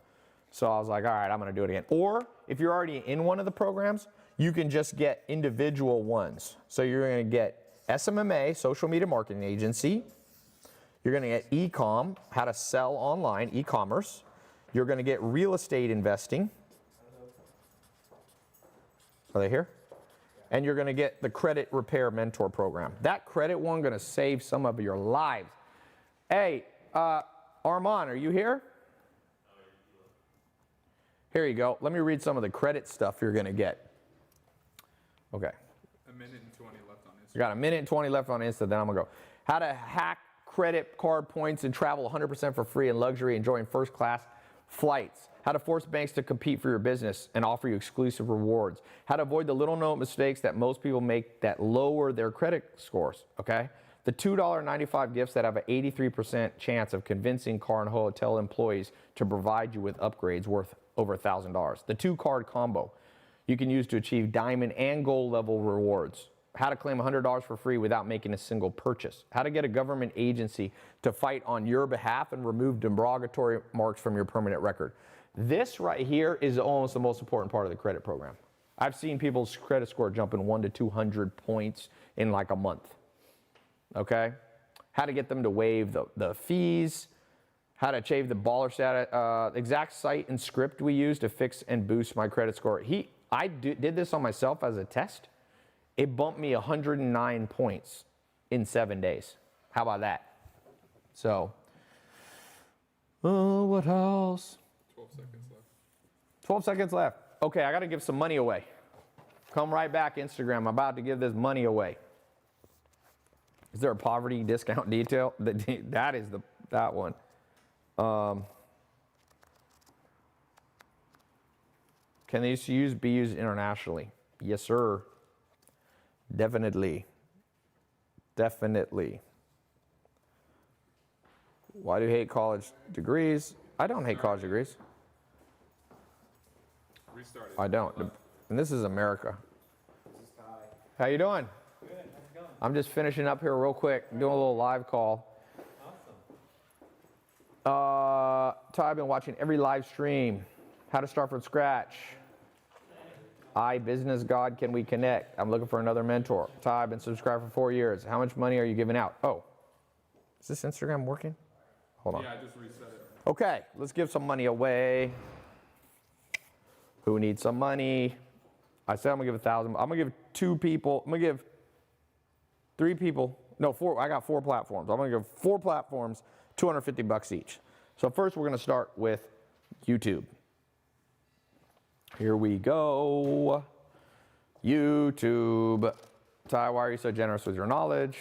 So I was like, all right, I'm going to do it again. Or if you're already in one of the programs, you can just get individual ones. So you're going to get SMMA, Social Media Marketing Agency. You're going to get Ecom, how to sell online, e-commerce. You're going to get real estate investing. Are they here? And you're going to get the credit repair mentor program. That credit one going to save some of your lives. Hey, Armand, are you here? Here you go. Let me read some of the credit stuff you're going to get. Okay.
A minute and 20 left on Insta.
You got a minute and 20 left on Insta, then I'm going to go. How to hack credit card points and travel 100% for free in luxury, enjoying first-class flights. How to force banks to compete for your business and offer you exclusive rewards. How to avoid the little-known mistakes that most people make that lower their credit scores, okay? The $2.95 gifts that have an 83% chance of convincing car and hotel employees to provide you with upgrades worth over $1,000. The 2-card combo you can use to achieve diamond and gold level rewards. How to claim $100 for free without making a single purchase. How to get a government agency to fight on your behalf and remove derogatory marks from your permanent record. This right here is almost the most important part of the credit program. I've seen people's credit score jumping 100 to 200 points in like a month. Okay? How to get them to waive the fees. How to change the baller status. Exact site and script we use to fix and boost my credit score. I did this on myself as a test. It bumped me 109 points in 7 days. How about that? So, what else?
12 seconds left.
12 seconds left. Okay, I got to give some money away. Come right back, Instagram. I'm about to give this money away. Is there a poverty discount detail? That is that one. Can these be used internationally? Yes, sir. Definitely. Definitely. Why do you hate college degrees? I don't hate college degrees.
Restart it.
I don't. And this is America.
This is Tai.
How you doing?
Good, how's it going?
I'm just finishing up here real quick, doing a little live call.
Awesome.
Tai, I've been watching every live stream. How to start from scratch. Business God, can we connect? I'm looking for another mentor. Tai, I've been subscribed for 4 years. How much money are you giving out? Oh, is this Instagram working? Hold on.
Yeah, I just reset it.
Okay, let's give some money away. Who needs some money? I said I'm gonna give 1,000. I'm gonna give 2 people. I'm gonna give 3 people. No, 4. I got 4 platforms. I'm gonna give 4 platforms, $250 each. So first, we're gonna start with YouTube. Here we go. YouTube. Tai, why are you so generous with your knowledge?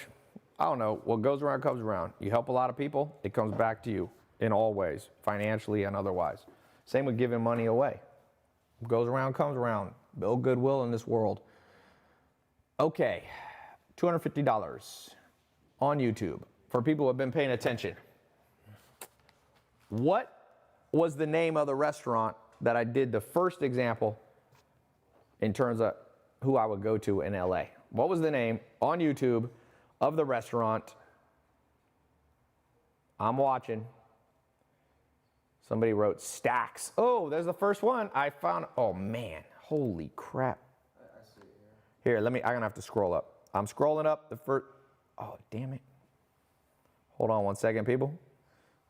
I don't know. What goes around comes around. You help a lot of people, it comes back to you in all ways, financially and otherwise. Same with giving money away. What goes around comes around. Build goodwill in this world. Okay, $250 on YouTube for people who have been paying attention. What was the name of the restaurant that I did the first example in terms of who I would go to in LA? What was the name on YouTube of the restaurant? I'm watching. Somebody wrote Stacks. Oh, there's the first one. I found, oh man, holy crap.
I see it here.
Here, I'm gonna have to scroll up. I'm scrolling up the first, oh, damn it. Hold on one second, people.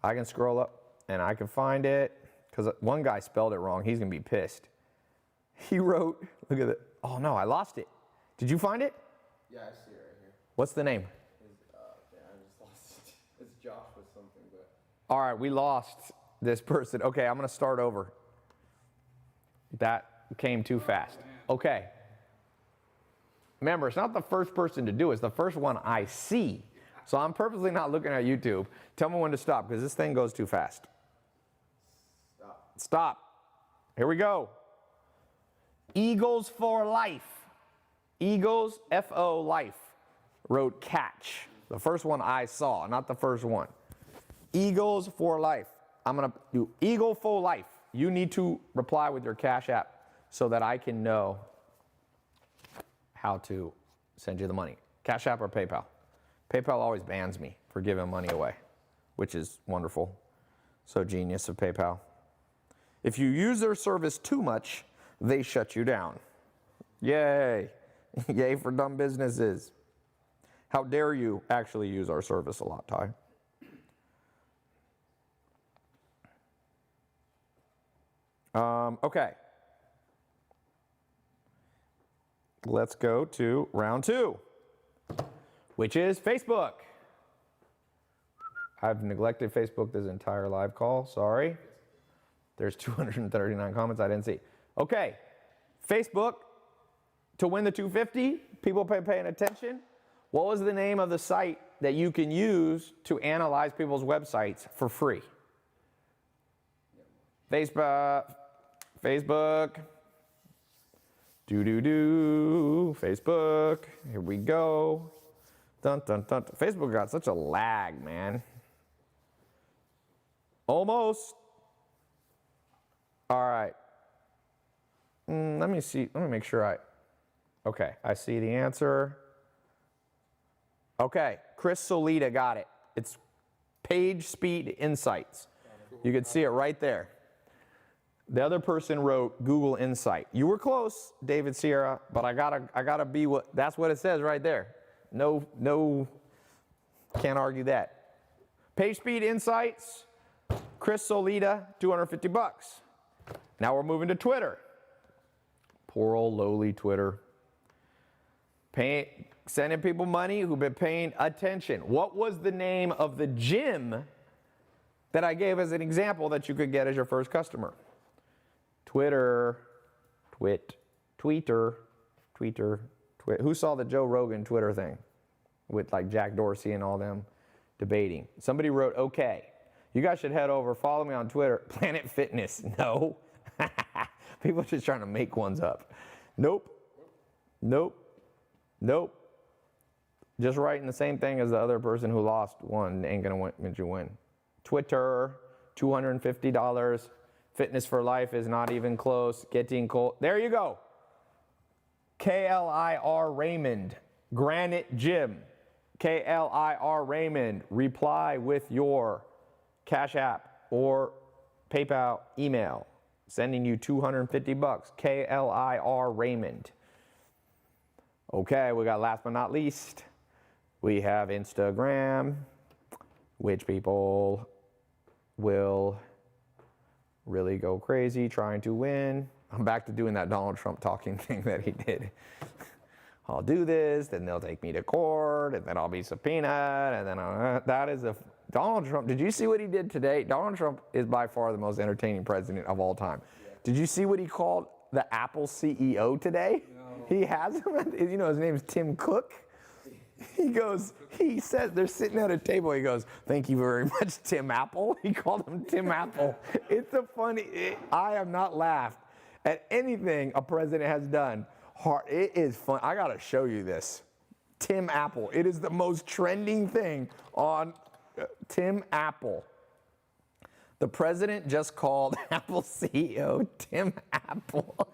I can scroll up and I can find it because one guy spelled it wrong. He's gonna be pissed. He wrote, look at it. Oh no, I lost it. Did you find it?
Yeah, I see it right here.
What's the name?
Yeah, I just lost it. It's Josh with something, but.
All right, we lost this person. Okay, I'm gonna start over. That came too fast. Okay. Remember, it's not the first person to do it, it's the first one I see. So I'm purposely not looking at YouTube. Tell me when to stop, because this thing goes too fast.
Stop.
Stop. Here we go. Eagles for Life. Eagles, F-O, Life. Wrote Catch. The first one I saw, not the first one. Eagles for Life. I'm going to do Eagle for Life. You need to reply with your Cash App so that I can know how to send you the money. Cash App or PayPal. PayPal always bans me for giving money away, which is wonderful. So genius of PayPal. If you use their service too much, they shut you down. Yay. Yay for dumb businesses. How dare you actually use our service a lot, Tai? Okay. Let's go to round 2, which is Facebook. I've neglected Facebook this entire live call. Sorry. There's 239 comments I didn't see. Okay. Facebook, to win the 250, people paying attention. What was the name of the site that you can use to analyze people's websites for free? Facebook. Facebook. Here we go. Dun, dun, dun. Facebook got such a lag, man. Almost. All right. Let me see. Let me make sure okay, I see the answer. Okay, Chris Solita got it. It's Page Speed Insights. You can see it right there. The other person wrote Google Insight. You were close, David Sierra, but I gotta be that's what it says right there. No, can't argue that. Page Speed Insights, Chris Solita, $250. Now we're moving to Twitter. Poor old lowly Twitter. Sending people money who've been paying attention. What was the name of the gym that I gave as an example that you could get as your first customer? Twitter. Who saw the Joe Rogan Twitter thing with like Jack Dorsey and all them debating? Somebody wrote, okay, you guys should head over, follow me on Twitter. Planet Fitness. No. People are just trying to make ones up. Nope. Just writing the same thing as the other person who lost one ain't gonna make you win. Twitter, $250. Fitness for Life is not even close. Getting cold. There you go. KLIR Raymond. Granite Gym. KLIR Raymond. Reply with your Cash App or PayPal email. Sending you $250. KLIR Raymond. Okay, we got last but not least. We have Instagram, which people will really go crazy trying to win. I'm back to doing that Donald Trump talking thing that he did. I'll do this, then they'll take me to court, and then I'll be subpoenaed, and then that is Donald Trump. Did you see what he did today? Donald Trump is by far the most entertaining president of all time. Yeah. Did you see what he called the Apple CEO today?
No.
He has him, you know, his name's Tim Cook. He says, they're sitting at a table, he goes, thank you very much, Tim Apple. He called him Tim Apple. It's a funny, I have not laughed at anything a president has done. It is fun. I gotta show you this. Tim Apple. It is the most trending thing on Tim Apple. The president just called Apple CEO Tim Apple.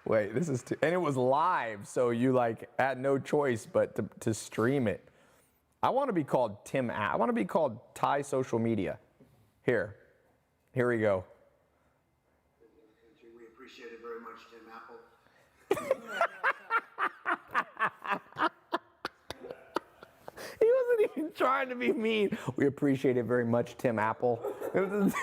Wait, this is and it was live, so you like had no choice but to stream it. I want to be called Tim. I want to be called Tai Social Media. Here we go.
We appreciate it very much, Tim Apple.
He wasn't even trying to be mean. We appreciate it very much, Tim Apple.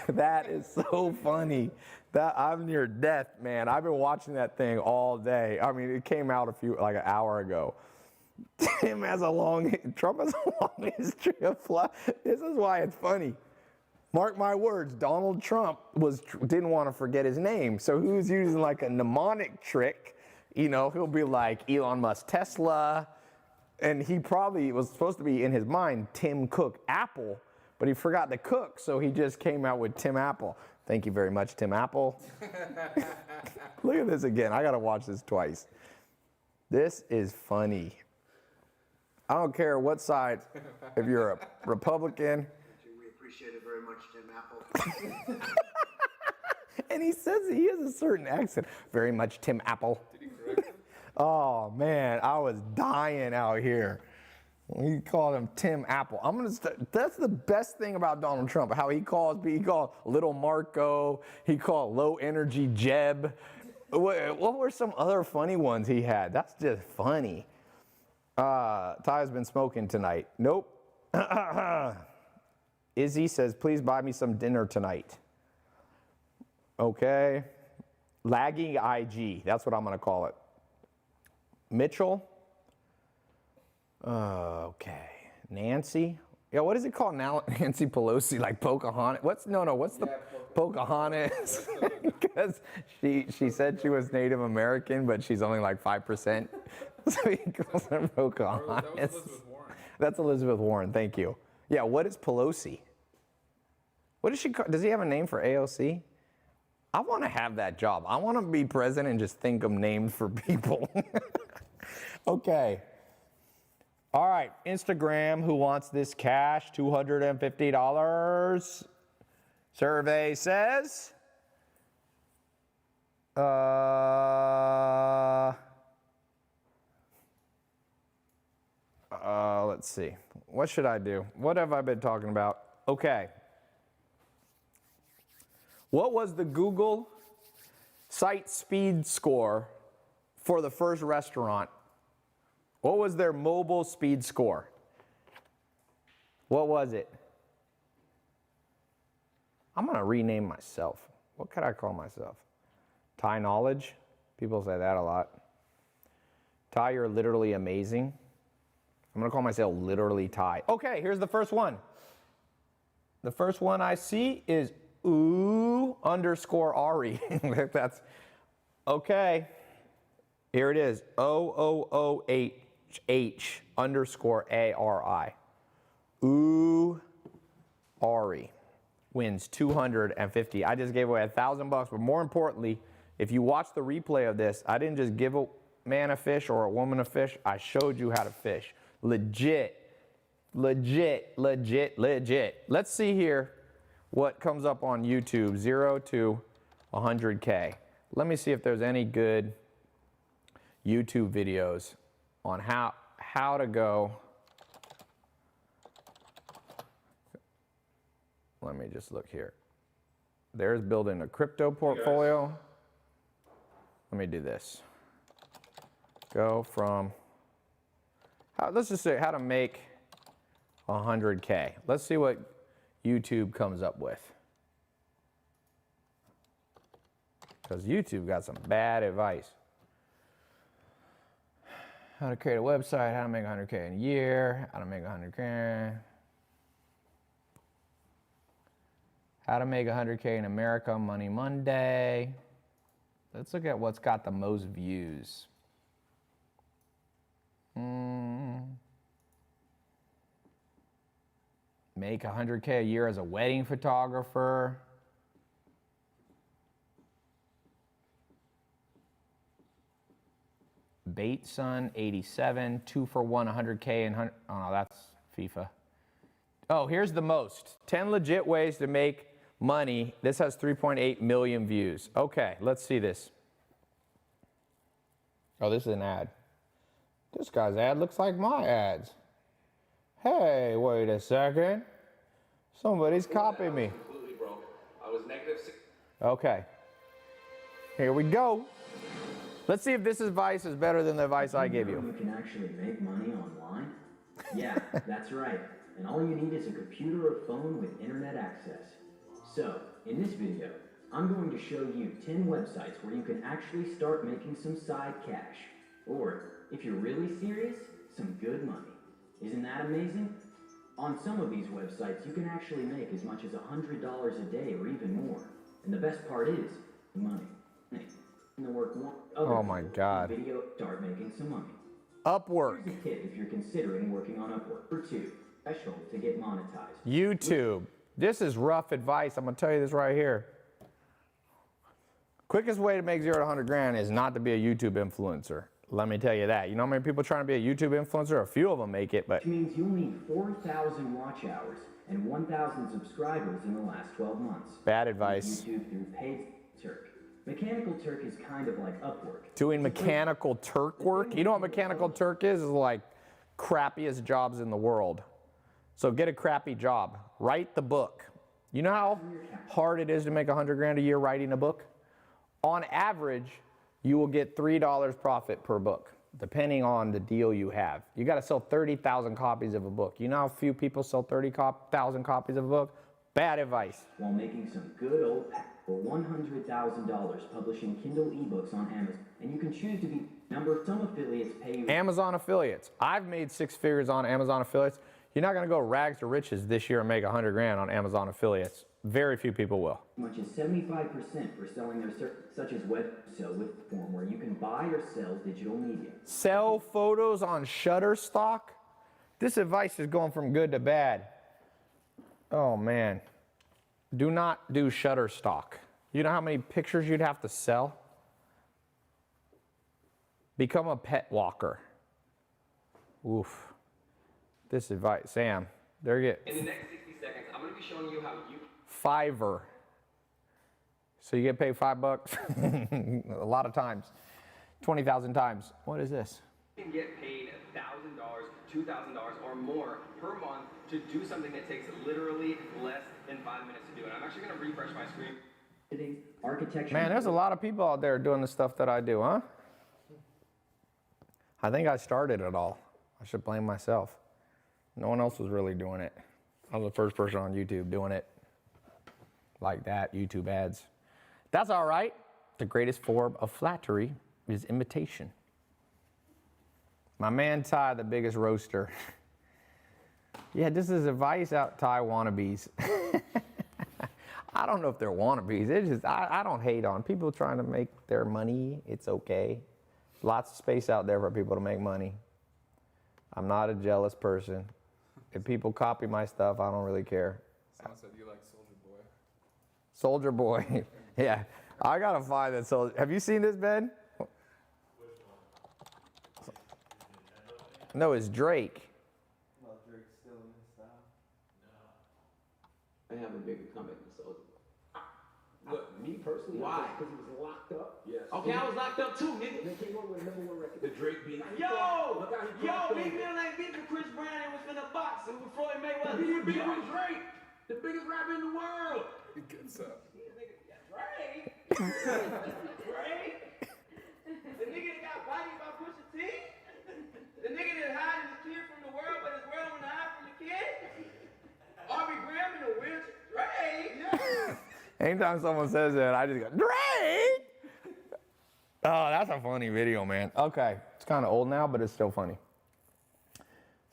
That is so funny. I'm near death, man. I've been watching that thing all day. I mean, it came out like an hour ago. Trump has a long history of fluff. This is why it's funny. Mark my words, Donald Trump didn't want to forget his name, so he was using like a mnemonic trick. You know, he'll be like Elon Musk Tesla, and he probably was supposed to be in his mind Tim Cook Apple, but he forgot to cook, so he just came out with Tim Apple. Thank you very much, Tim Apple. Look at this again. I gotta watch this twice. This is funny. I don't care what side, if you're a Republican.
We appreciate it very much, Tim Apple.
And he says he has a certain accent. Very much Tim Apple.
Did he correct him?
Oh man, I was dying out here. He called him Tim Apple. That's the best thing about Donald Trump, how he called Little Marco, he called Low Energy Jeb. What were some other funny ones he had? That's just funny. Ty's been smoking tonight. Nope. Izzy says, please buy me some dinner tonight. Okay. Lagging IG, that's what I'm gonna call it. Mitchell. Okay. Nancy. Yeah, what is it called now? Nancy Pelosi, like Pocahontas. What's the Pocahontas? Because she said she was Native American, but she's only like 5%. So he calls her Pocahontas.
That was Elizabeth Warren.
That's Elizabeth Warren, thank you. Yeah, what is Pelosi? What does she call, does he have a name for AOC? I want to have that job. I want to be president and just think of names for people. Okay. All right, Instagram, who wants this cash? $250. Survey says, let's see. What should I do? What have I been talking about? Okay. What was the Google site speed score for the first restaurant? What was their mobile speed score? What was it? I'm going to rename myself. What could I call myself? Tai Knowledge? People say that a lot. Tai, you're literally amazing. I'm going to call myself literally Tai. Okay, here's the first one. The first one I see is _Ari. That's okay. Here it is. OOOH_ARI. Ari wins 250. I just gave away $1,000, but more importantly, if you watch the replay of this, I didn't just give a man a fish or a woman a fish. I showed you how to fish. Legit. Let's see here what comes up on YouTube, 0 to 100K. Let me see if there's any good YouTube videos on how to go. Let me just look here. There's building a crypto portfolio. Let me do this. Go from, let's just say how to make 100K. Let's see what YouTube comes up with. Because YouTube got some bad advice. How to create a website, how to make 100K in a year, how to make 100K. How to make 100K in America, Money Monday. Let's look at what's got the most views. Make 100K a year as a wedding photographer. Bateson, 87, 2 for 1, 100K and 100. Oh no, that's FIFA. Oh, here's the most. 10 legit ways to make money. This has 3.8 million views. Okay, let's see this. Oh, this is an ad. This guy's ad looks like my ads. Hey, wait a second. Somebody's copying me.
Completely broke. I was -6.
Okay. Here we go. Let's see if this advice is better than the advice I gave you.
You can actually make money online? Yeah, that's right. And all you need is a computer or phone with internet access. So, in this video, I'm going to show you 10 websites where you can actually start making some side cash. Or, if you're really serious, some good money. Isn't that amazing? On some of these websites, you can actually make as much as $100 a day or even more. And the best part is, money.
Oh my God.
Video, start making some money.
Upwork.
Here's a tip if you're considering working on Upwork. For 2, special to get monetized.
YouTube. This is rough advice. I'm gonna tell you this right here. Quickest way to make 0 to 100 grand is not to be a YouTube influencer. Let me tell you that. You know how many people trying to be a YouTube influencer? A few of them make it, but.
Which means you'll need 4,000 watch hours and 1,000 subscribers in the last 12 months.
Bad advice.
YouTube through paid Turk. Mechanical Turk is kind of like Upwork.
Doing Mechanical Turk work? You know what Mechanical Turk is? It's like crappiest jobs in the world. So get a crappy job. Write the book. You know how hard it is to make 100 grand a year writing a book? On average, you will get $3 profit per book, depending on the deal you have. You got to sell 30,000 copies of a book. You know how few people sell 30,000 copies of a book? Bad advice.
While making some good old for $100,000 publishing Kindle ebooks on Amazon. And you can choose to be some affiliates pay you.
Amazon affiliates. I've made 6 figures on Amazon affiliates. You're not gonna go rags to riches this year and make 100 grand on Amazon affiliates. Very few people will.
As much as 75% for selling their such as web sell with form where you can buy or sell digital media.
Sell photos on Shutterstock? This advice is going from good to bad. Oh man. Do not do Shutterstock. You know how many pictures you'd have to sell? Become a pet walker. Oof. This advice, Sam, there you
In the next 60 seconds, I'm going to be showing you how you
Fiverr. So you get paid $5 a lot of times, 20,000 times. What is this?
can get paid $1,000, $2,000 or more per month to do something that takes literally less than 5 minutes to do. And I'm actually going to refresh my screen.
Architecture.
Man, there's a lot of people out there doing the stuff that I do, huh? I think I started it all. I should blame myself. No one else was really doing it. I was the first person on YouTube doing it like that, YouTube ads. That's all right. The greatest form of flattery is imitation. My man Ty, the biggest roaster. Yeah, this is advice out Ty wannabes. I don't know if they're wannabes. It's just, I don't hate on people trying to make their money. It's okay. Lots of space out there for people to make money. I'm not a jealous person. If people copy my stuff, I don't really care.
Someone said you like Soldier Boy.
Soldier Boy. Yeah, I gotta find that Soldier. Have you seen this, Ben? No, it's Drake.
Well, Drake's still in his style. No. I have a bigger comeback than Soldier.
Look, me personally,
Why?
Because he was locked up. Yes.
Okay, I was locked up too, nigga.
They came on with a #1 record. The Drake beat.
Yo!
Look how he
Yo,
dropped
Big
on
Bill ain't beat with Chris Brown and was finna box and with Floyd Mayweather.
He beat with Drake, the biggest rapper in the world.
It gets up.
Drake? Drake? The nigga that got bodied by Pusha T? The nigga that hiding his kid from the world, but his world wanna hide from the kid? Aubrey Graham in a wheelchair? Drake? Yeah.
Anytime someone says that, I just go, Drake! Oh, that's a funny video, man. Okay, it's kind of old now, but it's still funny.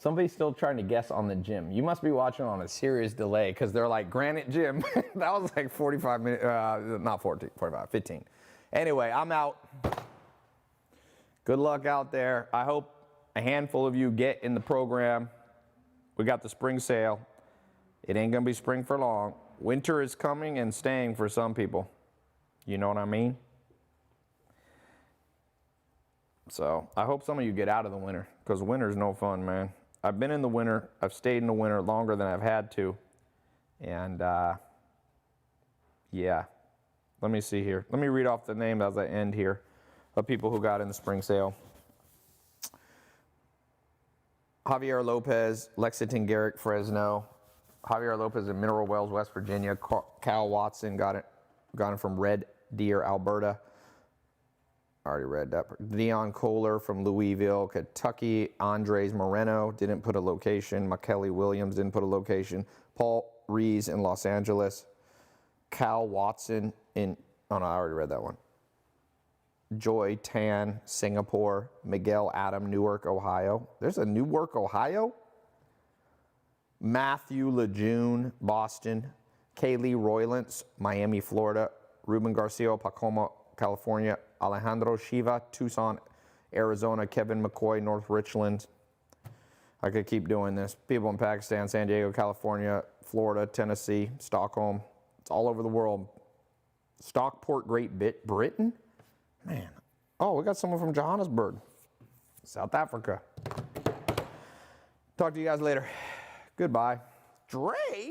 Somebody's still trying to guess on the gym. You must be watching on a serious delay because they're like, Granite Gym. That was like 45 minutes, not 45, 15. Anyway, I'm out. Good luck out there. I hope a handful of you get in the program. We got the spring sale. It ain't gonna be spring for long. Winter is coming and staying for some people. You know what I mean? So I hope some of you get out of the winter because winter's no fun, man. I've been in the winter. I've stayed in the winter longer than I've had to. And yeah, let me see here. Let me read off the names as I end here of people who got in the spring sale. Javier Lopez, Lexington, Garrick, Fresno. Javier Lopez in Mineral Wells, West Virginia. Cal Watson got it from Red Deer, Alberta. I already read that. Dion Kohler from Louisville, Kentucky. Andres Moreno didn't put a location. McKelly Williams didn't put a location. Paul Rees in Los Angeles. Cal Watson in, oh no, I already read that one. Joy Tan, Singapore. Miguel Adam, Newark, Ohio. There's a Newark, Ohio? Matthew Lejeune, Boston. Kaylee Roylance, Miami, Florida. Ruben Garcia, Pacoma, California. Alejandro Shiva, Tucson, Arizona. Kevin McCoy, North Richland. I could keep doing this. People in Pakistan, San Diego, California, Florida, Tennessee, Stockholm. It's all over the world. Stockport, Great Britain? Man. Oh, we got someone from Johannesburg, South Africa. Talk to you guys later. Goodbye. Dre?